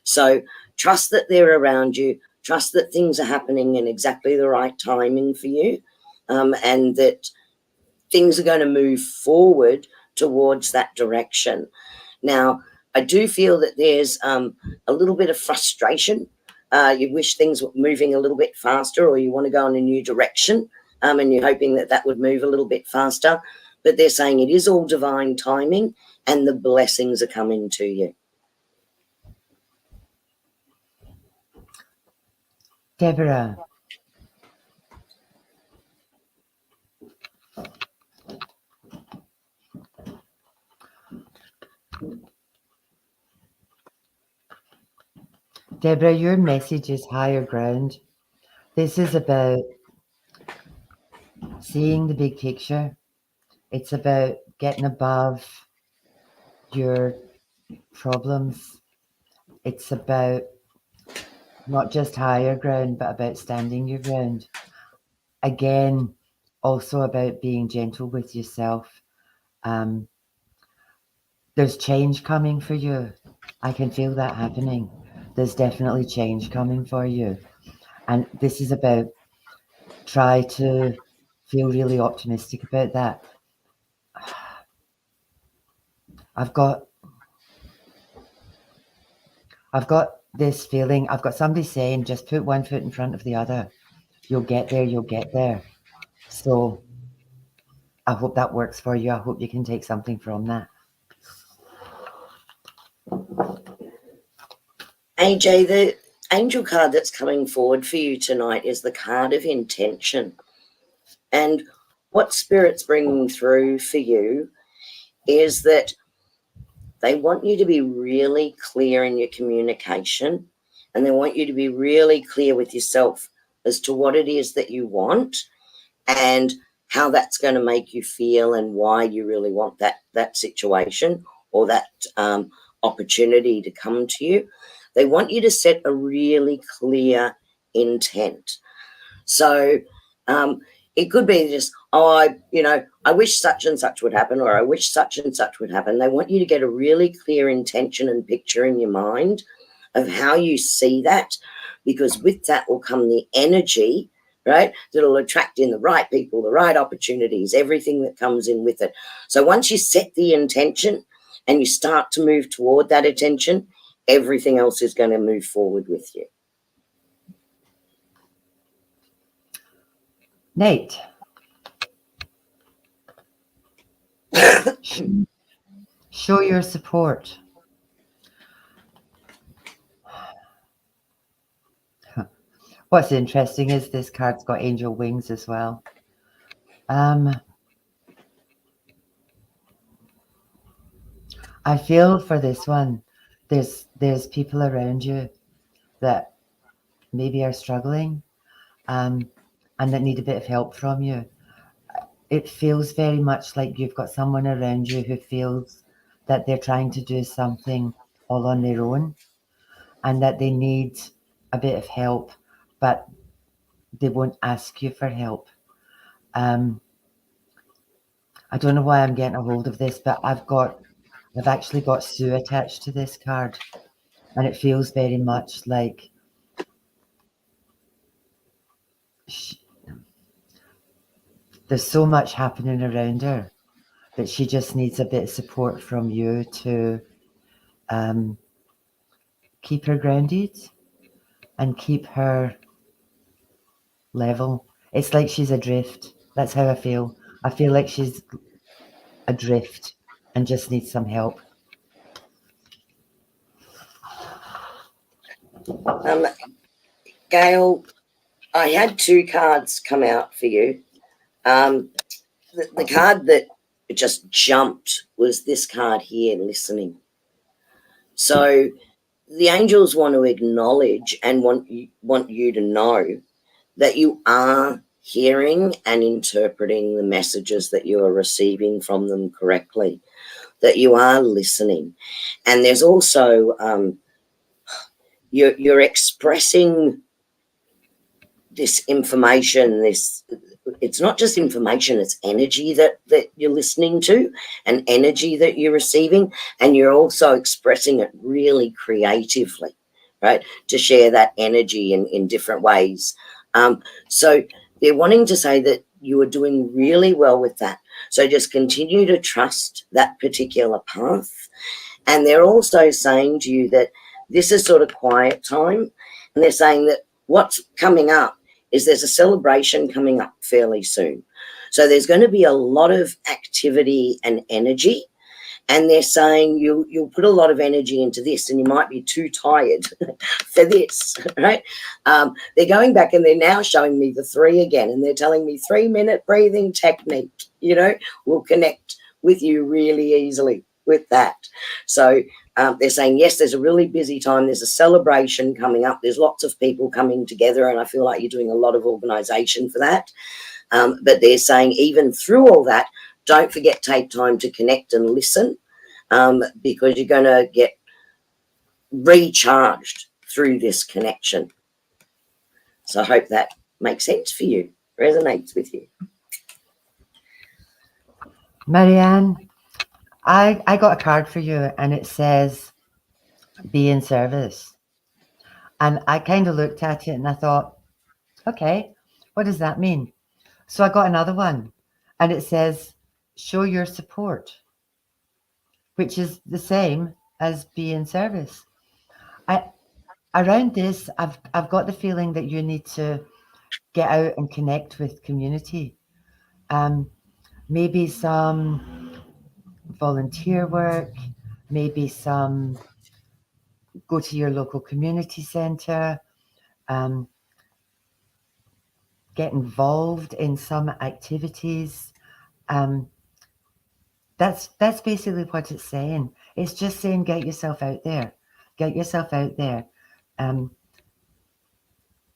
So trust that they're around you. Trust that things are happening in exactly the right timing for you, and that things are going to move forward towards that direction. Now, I do feel that there's a little bit of frustration. You wish things were moving a little bit faster, or you want to go in a new direction, and you're hoping that that would move a little bit faster. But they're saying it is all divine timing, and the blessings are coming to you. Deborah. Deborah, your message is higher ground. This is about seeing the big picture. It's about getting above your problems. It's about not just higher ground, but about standing your ground. Again, also about being gentle with yourself. There's change coming for you. I can feel that happening. There's definitely change coming for you. And this is about try to feel really optimistic about that. I've got this feeling, I've got somebody saying, just put one foot in front of the other. You'll get there, you'll get there. So I hope that works for you. I hope you can take something from that. AJ, the angel card that's coming forward for you tonight is the card of intention. And what Spirit's bringing through for you is that they want you to be really clear in your communication, and they want you to be really clear with yourself as to what it is that you want and how that's going to make you feel and why you really want that situation or that opportunity to come to you. They want you to set a really clear intent. So it could be just, I wish such and such would happen, or I wish such and such would happen. They want you to get a really clear intention and picture in your mind of how you see that, because with that will come the energy, right, that'll attract in the right people, the right opportunities, everything that comes in with it. So once you set the intention and you start to move toward that intention, everything else is going to move forward with you. Nate. Show your support. What's interesting is this card's got angel wings as well. I feel for this one, there's people around you that maybe are struggling and that need a bit of help from you. It feels very much like you've got someone around you who feels that they're trying to do something all on their own and that they need a bit of help, but they won't ask you for help. I don't know why I'm getting a hold of this, but I've actually got Sue attached to this card, and it feels very much like there's so much happening around her that she just needs a bit of support from you to keep her grounded and keep her level. It's like she's adrift. That's how I feel. I feel like she's adrift and just needs some help. Gail, I had two cards come out for you. The card that just jumped was this card here, listening. So the angels want to acknowledge and want you to know that you are hearing and interpreting the messages that you are receiving from them correctly, that you are listening. And there's also you're expressing this information, it's not just information, it's energy that you're listening to and energy that you're receiving, and you're also expressing it really creatively, right, to share that energy in different ways. So they're wanting to say that you are doing really well with that. So just continue to trust that particular path. And they're also saying to you that this is sort of quiet time, and they're saying that what's coming up is there's a celebration coming up fairly soon. So there's going to be a lot of activity and energy, and they're saying you'll put a lot of energy into this and you might be too tired for this, right? They're going back and they're now showing me the 3 again, and they're telling me 3-minute breathing technique, will connect with you really easily with that. So they're saying, yes, there's a really busy time. There's a celebration coming up. There's lots of people coming together, and I feel like you're doing a lot of organisation for that. But they're saying even through all that, don't forget, take time to connect and listen, because you're going to get recharged through this connection. So I hope that makes sense for you, resonates with you. Marianne, I got a card for you, and it says, be in service. And I kind of looked at it and I thought, okay, what does that mean? So I got another one, and it says, show your support, which is the same as be in service. Around this, I've got the feeling that you need to get out and connect with community. Maybe some volunteer work, maybe some go to your local community centre, get involved in some activities. That's basically what it's saying. It's just saying get yourself out there. Get yourself out there.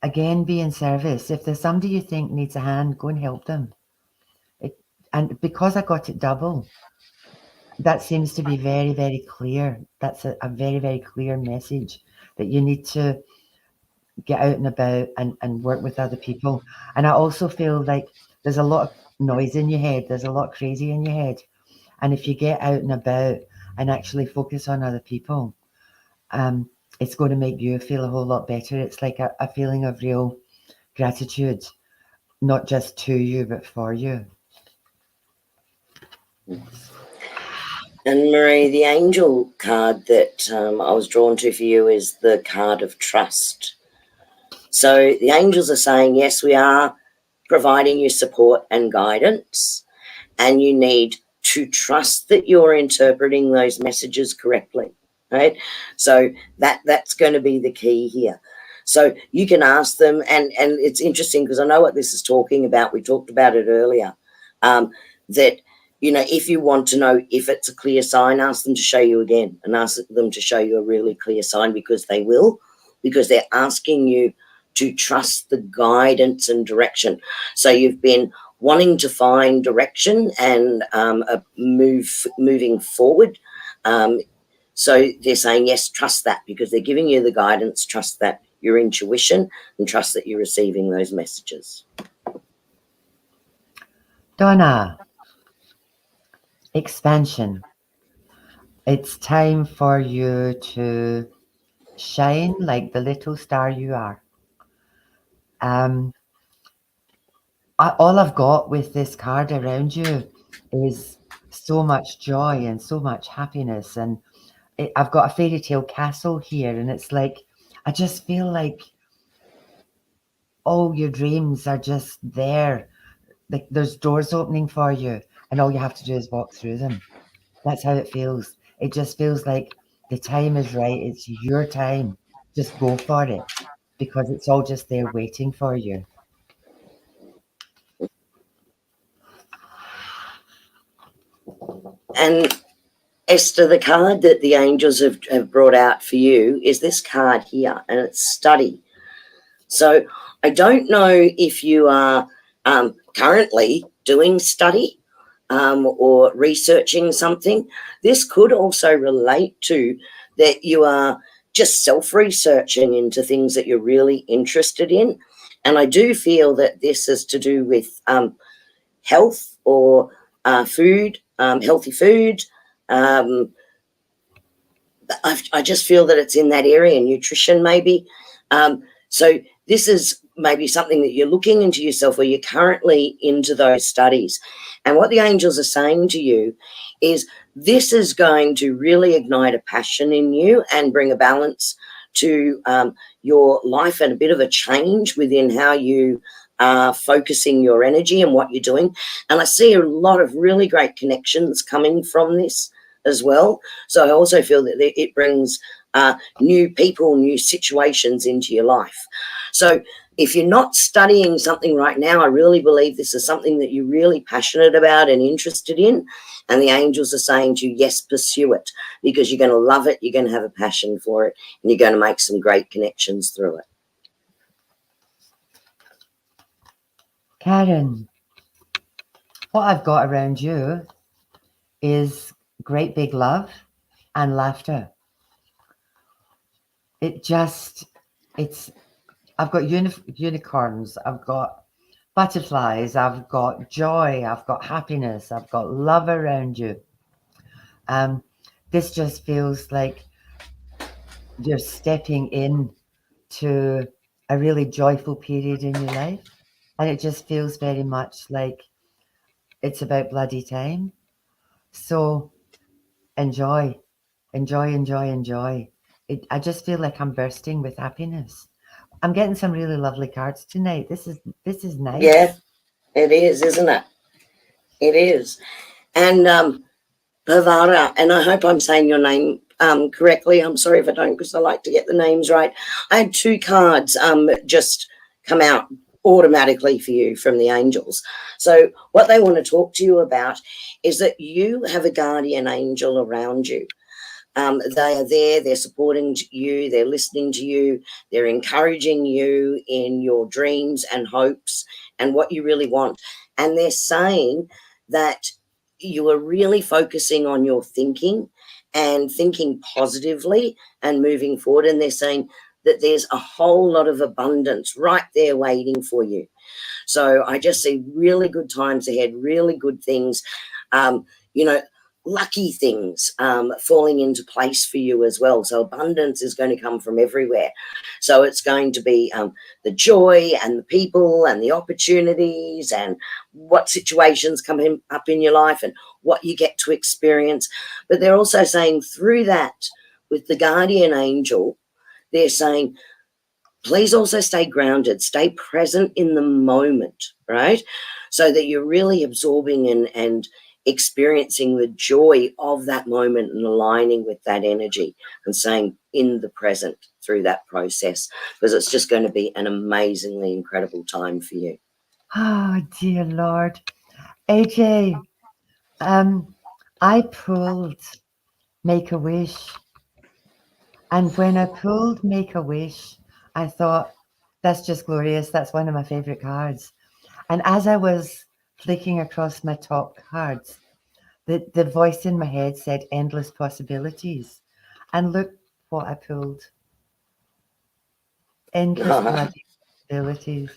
Again, be in service. If there's somebody you think needs a hand, go and help them. And because I got it double, that seems to be very, very clear. That's a very, very clear message that you need to get out and about and work with other people. And I also feel like there's a lot of noise in your head. There's a lot crazy in your head. And if you get out and about and actually focus on other people, it's going to make you feel a whole lot better. It's like a feeling of real gratitude, not just to you, but for you. And Marie, the angel card that I was drawn to for you is the card of trust. So the angels are saying, yes, we are providing you support and guidance, and you need to trust that you're interpreting those messages correctly, right? So that's going to be the key here. So you can ask them, and it's interesting because I know what this is talking about. We talked about it earlier, that, if you want to know if it's a clear sign, ask them to show you again, and ask them to show you a really clear sign, because they will, because they're asking you to trust the guidance and direction. So you've been wanting to find direction and moving forward. So they're saying, yes, trust that, because they're giving you the guidance, trust that your intuition, and trust that you're receiving those messages. Donna, expansion. It's time for you to shine like the little star you are. All I've got with this card around you is so much joy and so much happiness, and I've got a fairy tale castle here, and it's like I just feel like all your dreams are just there. Like there's doors opening for you, and all you have to do is walk through them. That's how it feels. It just feels like the time is right. It's your time. Just go for it, because it's all just there waiting for you. And Esther, the card that the angels have brought out for you is this card here, and it's study. So I don't know if you are currently doing study or researching something. This could also relate to that you are just self-researching into things that you're really interested in. And I do feel that this is to do with health or food, healthy food. I just feel that it's in that area, nutrition maybe. So this is maybe something that you're looking into yourself, where you're currently into those studies. And what the angels are saying to you is this is going to really ignite a passion in you and bring a balance to your life, and a bit of a change within how you are focusing your energy and what you're doing. And I see a lot of really great connections coming from this as well. So I also feel that it brings new people, new situations into your life. So if you're not studying something right now, I really believe this is something that you're really passionate about and interested in. And the angels are saying to you, yes, pursue it, because you're going to love it, you're going to have a passion for it, and you're going to make some great connections through it. Karen, what I've got around you is great big love and laughter. I've got unicorns, I've got butterflies, I've got joy, I've got happiness, I've got love around you. This just feels like you're stepping in to a really joyful period in your life. And it just feels very much like it's about bloody time. So enjoy, enjoy, enjoy, enjoy. I just feel like I'm bursting with happiness. I'm getting some really lovely cards tonight. This is nice. Yeah, it is, isn't it? It is. And Bavara, and I hope I'm saying your name correctly. I'm sorry if I don't, because I like to get the names right. I had 2 cards just come out automatically for you from the angels. So what they want to talk to you about is that you have a guardian angel around you. They are there, they're supporting you, they're listening to you, they're encouraging you in your dreams and hopes and what you really want. And they're saying that you are really focusing on your thinking and thinking positively and moving forward. And they're saying that there's a whole lot of abundance right there waiting for you. So I just see really good times ahead, really good things, lucky things falling into place for you as well. So abundance is going to come from everywhere. So it's going to be the joy and the people and the opportunities and what situations come up in your life and what you get to experience. But they're also saying through that, with the guardian angel, they're saying, please also stay grounded, stay present in the moment, right? So that you're really absorbing and experiencing the joy of that moment and aligning with that energy and staying in the present through that process, because it's just going to be an amazingly incredible time for you. Oh, dear Lord. AJ, I pulled Make a Wish. And when I pulled Make a Wish, I thought, that's just glorious. That's one of my favorite cards. And as I was flicking across my top cards, the voice in my head said endless possibilities. And look what I pulled. Endless bloody possibilities.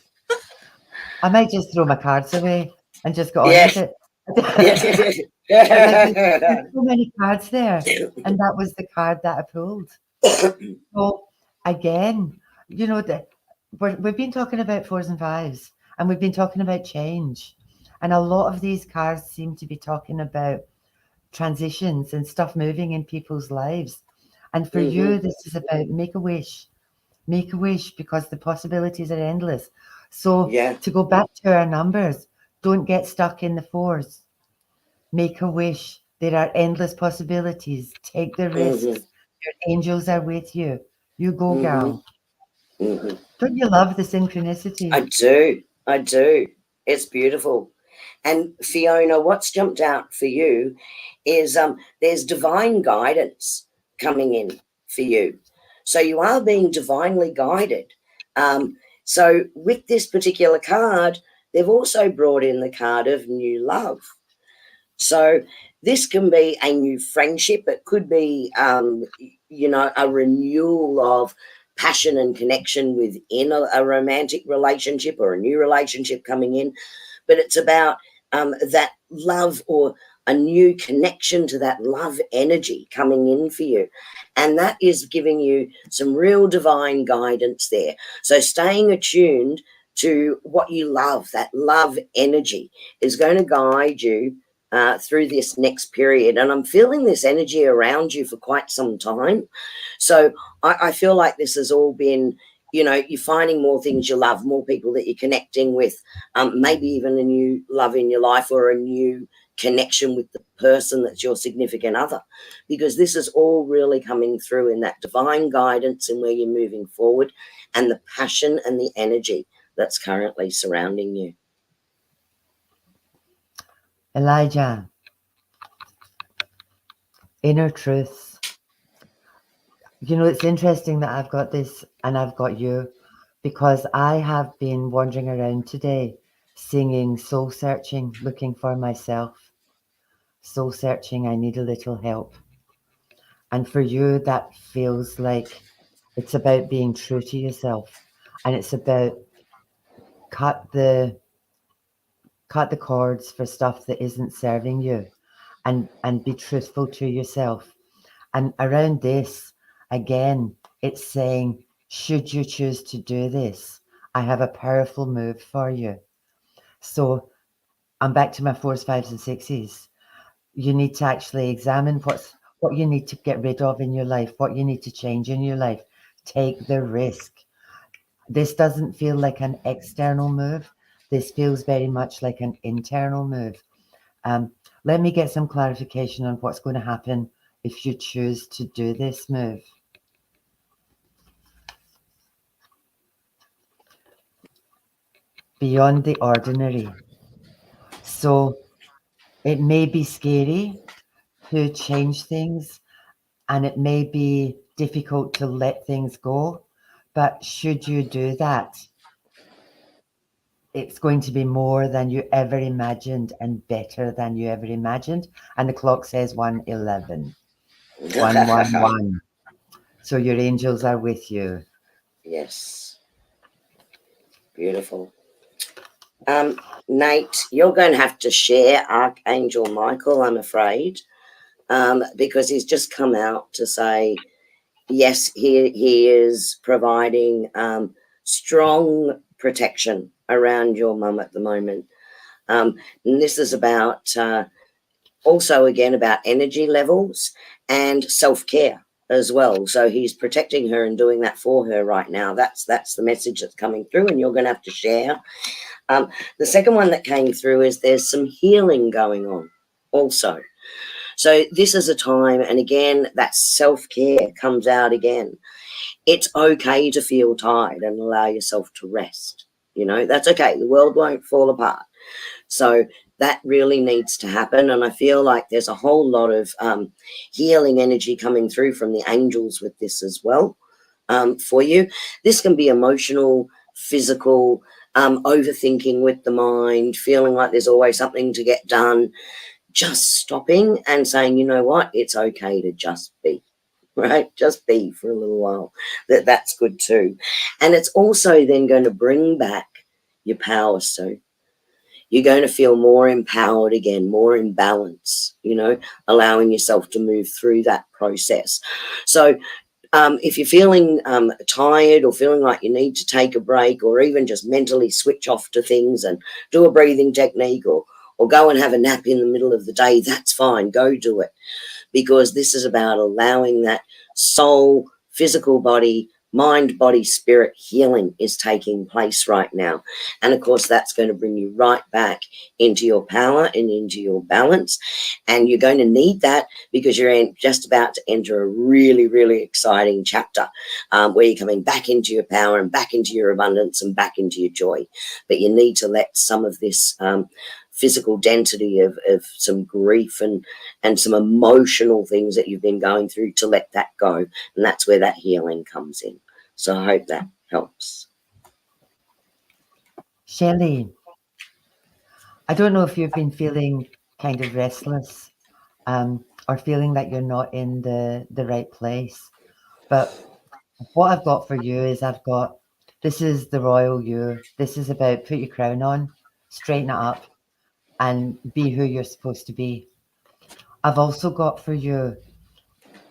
I might just throw my cards away and just go on Yeah. with it. There's so many cards there. And that was the card that I pulled. So again, we've been talking about 4s and 5s, and we've been talking about change. And a lot of these cards seem to be talking about transitions and stuff moving in people's lives. And for you, this is about make a wish. Make a wish, because the possibilities are endless. So to go back to our numbers, don't get stuck in the 4s. Make a wish. There are endless possibilities. Take the risks. Your angels are with you. You go, girl. Don't you love the synchronicity? I do. It's beautiful. And Fiona, what's jumped out for you is there's divine guidance coming in for you. So you are being divinely guided. So with this particular card, they've also brought in the card of new love. So this can be a new friendship. It could be, a renewal of passion and connection within a romantic relationship or a new relationship coming in. But it's about that love or a new connection to that love energy coming in for you. And that is giving you some real divine guidance there. So staying attuned to what you love, that love energy, is going to guide you through this next period. And I'm feeling this energy around you for quite some time. So I feel like this has all been, you're finding more things you love, more people that you're connecting with, maybe even a new love in your life or a new connection with the person that's your significant other, because this is all really coming through in that divine guidance and where you're moving forward, and the passion and the energy that's currently surrounding you. Elijah, inner truth. You know, it's interesting that I've got this and I've got you, because I have been wandering around today singing Soul Searching, looking for myself. Soul searching, I need a little help. And for you, that feels like it's about being true to yourself, and it's about cut the cords for stuff that isn't serving you, and be truthful to yourself. And around this, again, it's saying, should you choose to do this, I have a powerful move for you. So I'm back to my 4s, 5s, and 6s. You need to actually examine what you need to get rid of in your life, what you need to change in your life. Take the risk. This doesn't feel like an external move. This feels very much like an internal move. Let me get some clarification on what's going to happen if you choose to do this move. Beyond the ordinary. So it may be scary to change things, and it may be difficult to let things go. But should you do that, it's going to be more than you ever imagined and better than you ever imagined. And the clock says 1:11, 111. So your angels are with you. Yes. Beautiful. Nate, you're going to have to share Archangel Michael, I'm afraid, because he's just come out to say, yes, he is providing strong protection around your mum at the moment. And this is about also, again, about energy levels and self-care as well. So he's protecting her and doing that for her right now. That's the message that's coming through, and you're going to have to share. The second one that came through is there's some healing going on also. So this is a time, and again, that self-care comes out again. It's okay to feel tired and allow yourself to rest. You know, that's okay. The world won't fall apart. So that really needs to happen. And I feel like there's a whole lot of healing energy coming through from the angels with this as well for you. This can be emotional, physical, overthinking with the mind, feeling like there's always something to get done, just stopping and saying, you know what, it's okay to just be. Right? Just be for a little while. That's good too. And it's also then going to bring back your power. So you're going to feel more empowered again, more in balance, you know, allowing yourself to move through that process. So if you're feeling tired or feeling like you need to take a break, or even just mentally switch off to things and do a breathing technique, or go and have a nap in the middle of the day, that's fine. Go do it. Because this is about allowing that soul, physical body, mind, body, spirit healing is taking place right now. And of course, that's going to bring you right back into your power and into your balance. And you're going to need that because you're just about to enter a really, really exciting chapter where you're coming back into your power and back into your abundance and back into your joy. But you need to let some of this physical density of some grief and some emotional things that you've been going through, to let that go. And that's where that healing comes in. So I hope that helps. Shelley, I don't know if you've been feeling kind of restless or feeling that you're not in the right place. But what I've got for you is this is the royal you. This is about put your crown on, straighten it up, and be who you're supposed to be. I've also got for you,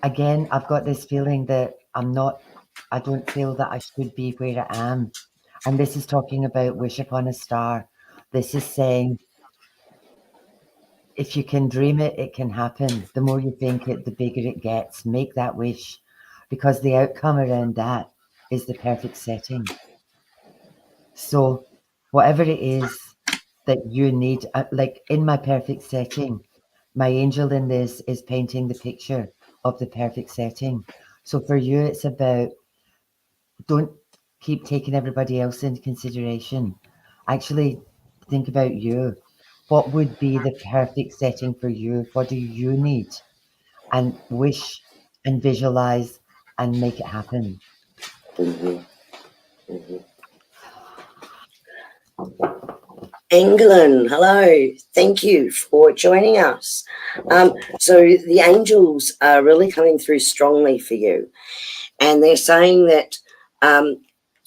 again, I've got this feeling that I don't feel that I should be where I am. And this is talking about wish upon a star. This is saying, if you can dream it, it can happen. The more you think it, the bigger it gets. Make that wish, because the outcome around that is the perfect setting. So whatever it is that you need, like in my perfect setting, my angel in this is painting the picture of the perfect setting. So for you, it's about don't keep taking everybody else into consideration. Actually, think about you. What would be the perfect setting for you? What do you need? And wish and visualize and make it happen. Mm-hmm. Mm-hmm. England, hello. Thank you for joining us. So the angels are really coming through strongly for you, and they're saying that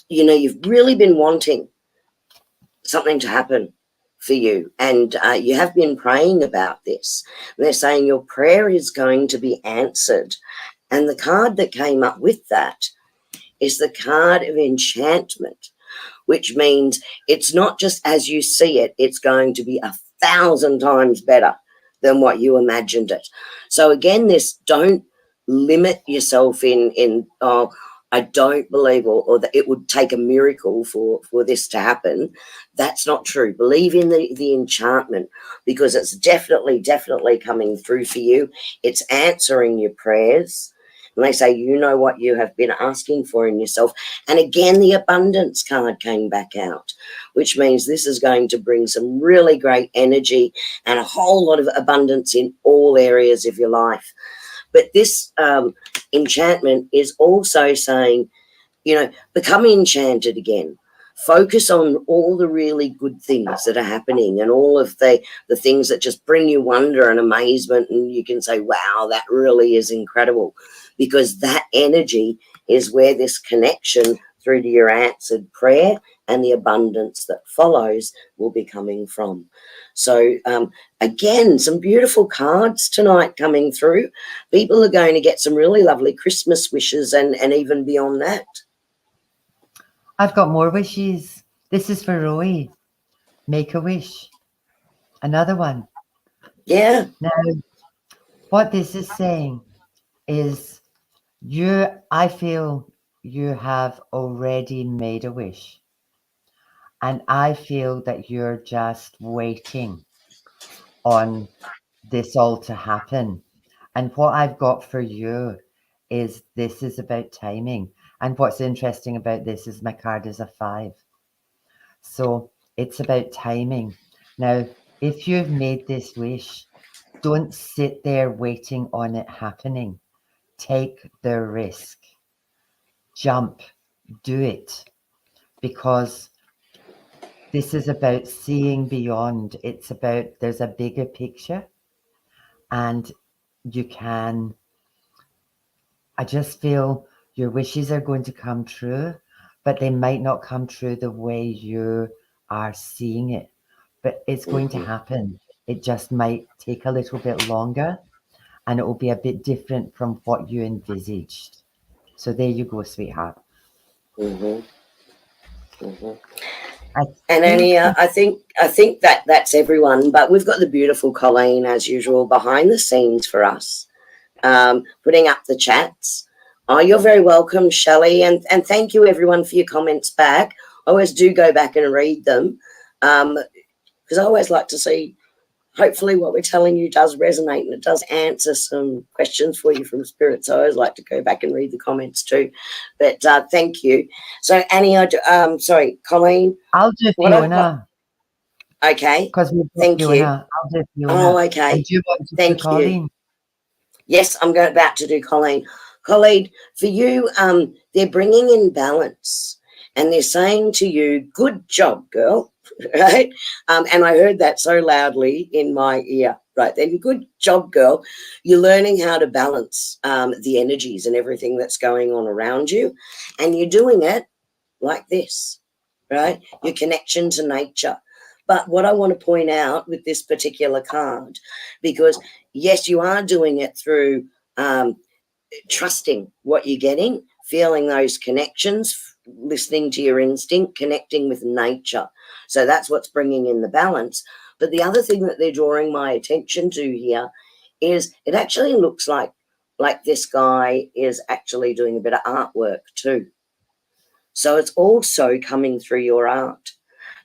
you've really been wanting something to happen for you, and you have been praying about this. And they're saying your prayer is going to be answered, and the card that came up with that is the card of enchantment, which means it's not just as you see it, it's going to be 1,000 times better than what you imagined it. So again, this don't limit yourself in oh, I don't believe or that it would take a miracle for this to happen. That's not true. Believe in the enchantment, because it's definitely coming through for you. It's answering your prayers. And they say, you know what you have been asking for in yourself. And again, the abundance card came back out, which means this is going to bring some really great energy and a whole lot of abundance in all areas of your life. But this enchantment is also saying, become enchanted again. Focus on all the really good things that are happening and all of the things that just bring you wonder and amazement. And you can say, wow, that really is incredible, because that energy is where this connection through to your answered prayer and the abundance that follows will be coming from. So again, some beautiful cards tonight coming through. People are going to get some really lovely Christmas wishes and even beyond that. I've got more wishes. This is for Roy. Make a wish. Another one. Yeah. Now, what this is saying is I feel you have already made a wish. And I feel that you're just waiting on this all to happen. And what I've got for you is this is about timing. And what's interesting about this is my card is a 5. So it's about timing. Now, if you've made this wish, don't sit there waiting on it happening. Take the risk. Jump. Do it. Because this is about seeing beyond. It's about there's a bigger picture, and you can. I just feel your wishes are going to come true, but they might not come true the way you are seeing it. But it's going to happen. It just might take a little bit longer, and it will be a bit different from what you envisaged. So there you go, sweetheart. Mm-hmm. Mm-hmm. I And think Annie, I think that's everyone. But we've got the beautiful Colleen, as usual, behind the scenes for us, putting up the chats. Oh, you're very welcome, Shelley, and thank you everyone for your comments back. I always do go back and read them, because I always like to see. Hopefully, what we're telling you does resonate and it does answer some questions for you from spirit. So I always like to go back and read the comments too. But thank you. So Annie, sorry, Colleen. I'll do What I've got. Fiona Okay. because we've got Thank you. Fiona. I'll do Oh, Fiona. And okay. do you want to do Thank you. Colleen? Yes, I'm about to do Colleen. Colleen, for you, they're bringing in balance, and they're saying to you, "Good job, girl." Right? And I heard that so loudly in my ear. Right then, good job, girl. You're learning how to balance the energies and everything that's going on around you, and you're doing it like this, right? Your connection to nature. But what I want to point out with this particular card, because yes, you are doing it through trusting what you're getting, feeling those connections, listening to your instinct, connecting with nature. So that's what's bringing in the balance. But the other thing that they're drawing my attention to here is it actually looks like this guy is actually doing a bit of artwork too. So it's also coming through your art.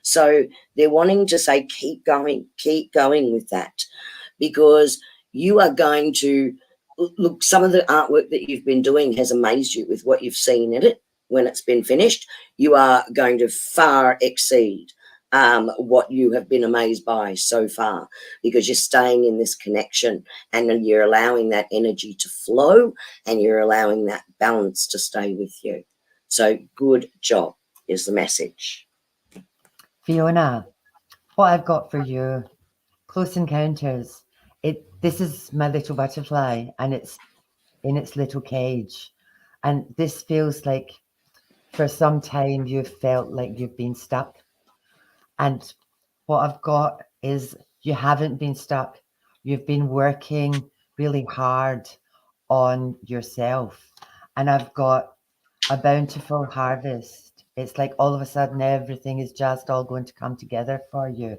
So they're wanting to say, keep going with that, because you are going to look, some of the artwork that you've been doing has amazed you with what you've seen in it when it's been finished. You are going to far exceed what you have been amazed by so far, because you're staying in this connection and you're allowing that energy to flow and you're allowing that balance to stay with you. So good job is the message. Fiona, what I've got for you, Close Encounters. This is my little butterfly, and it's in its little cage. And this feels like for some time you've felt like you've been stuck. And what I've got is you haven't been stuck. You've been working really hard on yourself. And I've got a bountiful harvest. It's like all of a sudden everything is just all going to come together for you.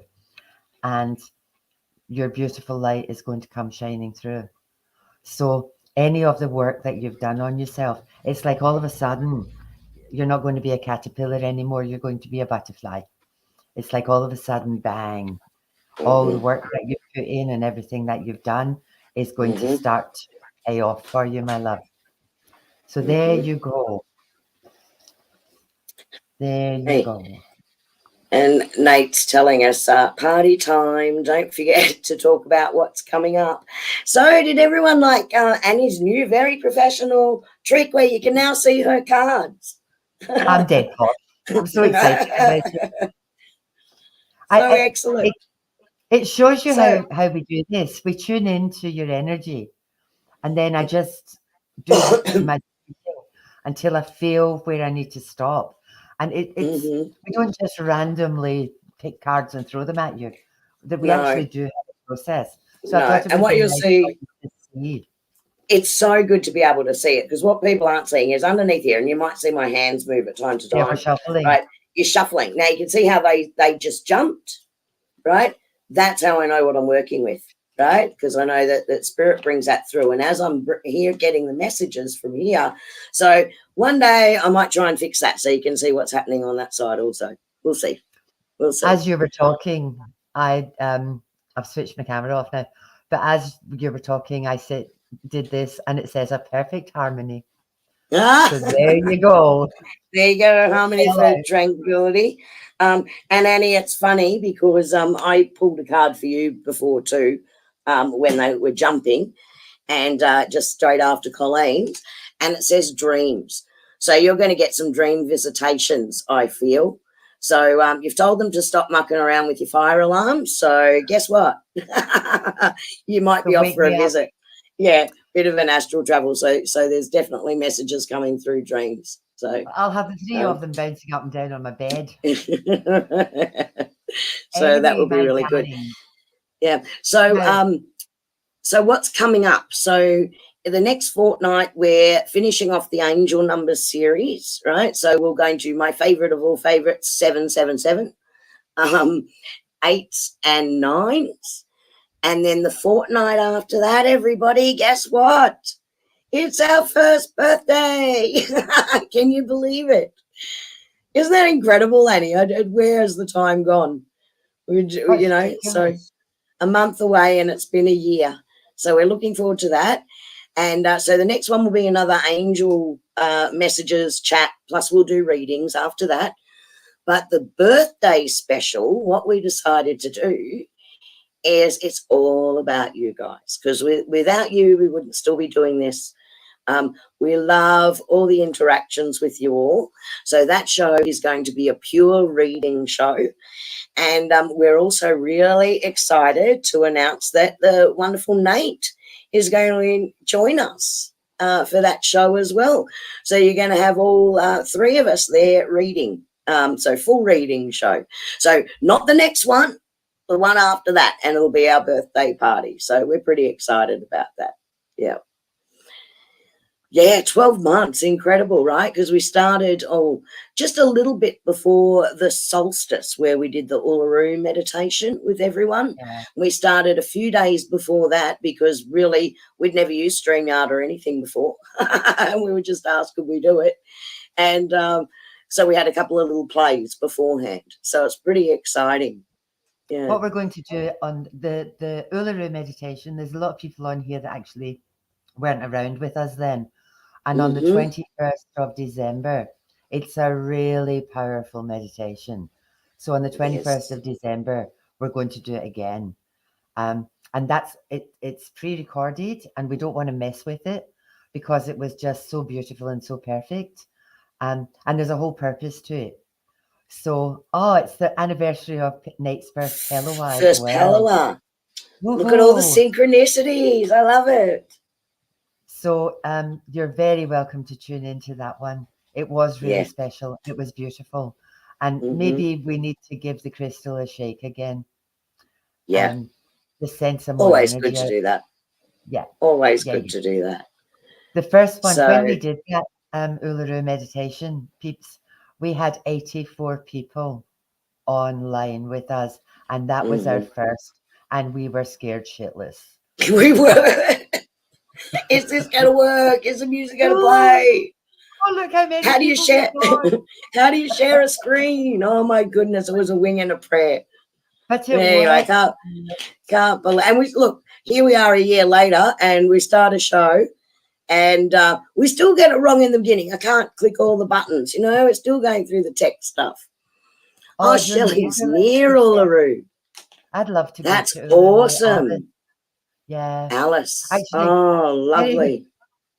And your beautiful light is going to come shining through. So any of the work that you've done on yourself, it's like all of a sudden you're not going to be a caterpillar anymore. You're going to be a butterfly. It's like all of a sudden, bang, all the work that you've put in and everything that you've done is going to start to pay off for you, my love. So there you go. There you go. And Nate's telling us, party time, don't forget to talk about what's coming up. So did everyone like Annie's new, very professional trick where you can now see her cards? I'm dead hot. I'm so excited about it. Excellent. It shows you how we do this. We tune into your energy, and then I just do my until I feel where I need to stop. And it's we don't just randomly pick cards and throw them at you. That we actually do have a process. So I thought it and what you'll nice see, it's so good to be able to see it, because what people aren't seeing is underneath here, and you might see my hands move at time to time. Yeah, we're shuffling. Right? You're shuffling. Now you can see how they just jumped, right? That's how I know what I'm working with, right? Because I know that spirit brings that through. And as I'm here getting the messages from here, so one day I might try and fix that so you can see what's happening on that side also. We'll see. We'll see. As you were talking, I've switched my camera off now, but as you were talking, I did this, and it says a perfect harmony. So there you go. There you go, harmony for tranquility. And Annie, it's funny because I pulled a card for you before too, when they were jumping, and just straight after Colleen's, and it says dreams. So you're going to get some dream visitations, I feel. So you've told them to stop mucking around with your fire alarms. So guess what? You might be off for a visit. Yeah, bit of an astral travel. So there's definitely messages coming through dreams. So I'll have the three of them bouncing up and down on my bed. So anyway, that will be really good. Yeah. So so what's coming up? So the next fortnight we're finishing off the Angel Numbers series, right? So we're going to my favorite of all favorites, 777, 8s and 9s. And then the fortnight after that, everybody, guess what? It's our first birthday. Can you believe it? Isn't that incredible, Annie? Where has the time gone? You know, so a month away and it's been a year. So we're looking forward to that. And so the next one will be another angel messages chat, plus we'll do readings after that. But the birthday special, what we decided to do is it's all about you guys, because without you, we wouldn't still be doing this. We love all the interactions with you all. So that show is going to be a pure reading show. And we're also really excited to announce that the wonderful Nate is going to join us for that show as well. So you're going to have all three of us there reading. So full reading show. So not the next one, the one after that, and it'll be our birthday party. So we're pretty excited about that. Yeah, 12 months, incredible, right? Because we started just a little bit before the solstice, where we did the Uluru meditation with everyone. Yeah. We started a few days before that because really we'd never used StreamYard or anything before. We were just asked, could we do it? And So we had a couple of little plays beforehand. So it's pretty exciting. Yeah. What we're going to do on the Uluru meditation, there's a lot of people on here that actually weren't around with us then. And on the 21st of December, it's a really powerful meditation. So on the 21st of December, we're going to do it again. And that's it. It's pre-recorded, and we don't want to mess with it because it was just so beautiful and so perfect. And there's a whole purpose to it. So, it's the anniversary of Nate's first Pelawa as well. Pelawa. Look at all the synchronicities. I love it. So you're very welcome to tune into that one. It was really special. It was beautiful. And maybe we need to give the crystal a shake again. Yeah. The sense of more always energy. Good to do that. Yeah. Always good to do that. The first one, when we did that Uluru meditation, peeps, we had 84 people online with us. And that was our first. And we were scared shitless. We were. Is this going to work? Is the music going to play? Oh, look how many How do you share? How do you share a screen? Oh my goodness! It was a wing and a prayer. But anyway, I can't believe. And look, here we are a year later, and we start a show, and we still get it wrong in the beginning. I can't click all the buttons. You know, it's still going through the tech stuff. Oh, Shelley's near Uluru. I'd love to. That's awesome. Yeah, Alice. Actually, lovely.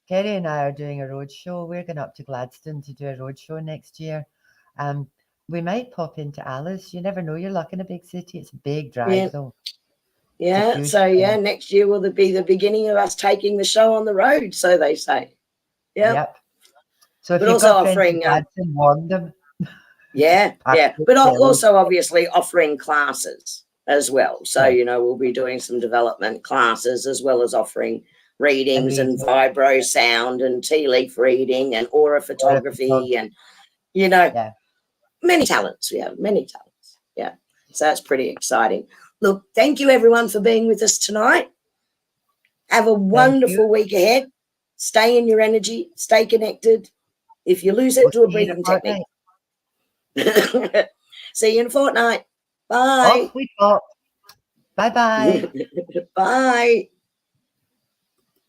Kerrie and I are doing a road show. We're going up to Gladstone to do a road show next year. We might pop into Alice. You never know. You're lucky in a big city. It's a big drive, though. Yeah. So next year will be the beginning of us taking the show on the road, so they say. Yep. So if you've got friends in Gladstone, warn them. Yeah. But also obviously offering classes as well. So, you know, we'll be doing some development classes as well as offering readings and vibro sound and tea leaf reading and aura photography and, you know, many talents. We have many talents. Yeah. So that's pretty exciting. Look, thank you everyone for being with us tonight. Have a wonderful week ahead. Stay in your energy. Stay connected. If you lose it, do a breathing technique. See you in a fortnight. Bye. Off we pop. Bye-bye. Bye.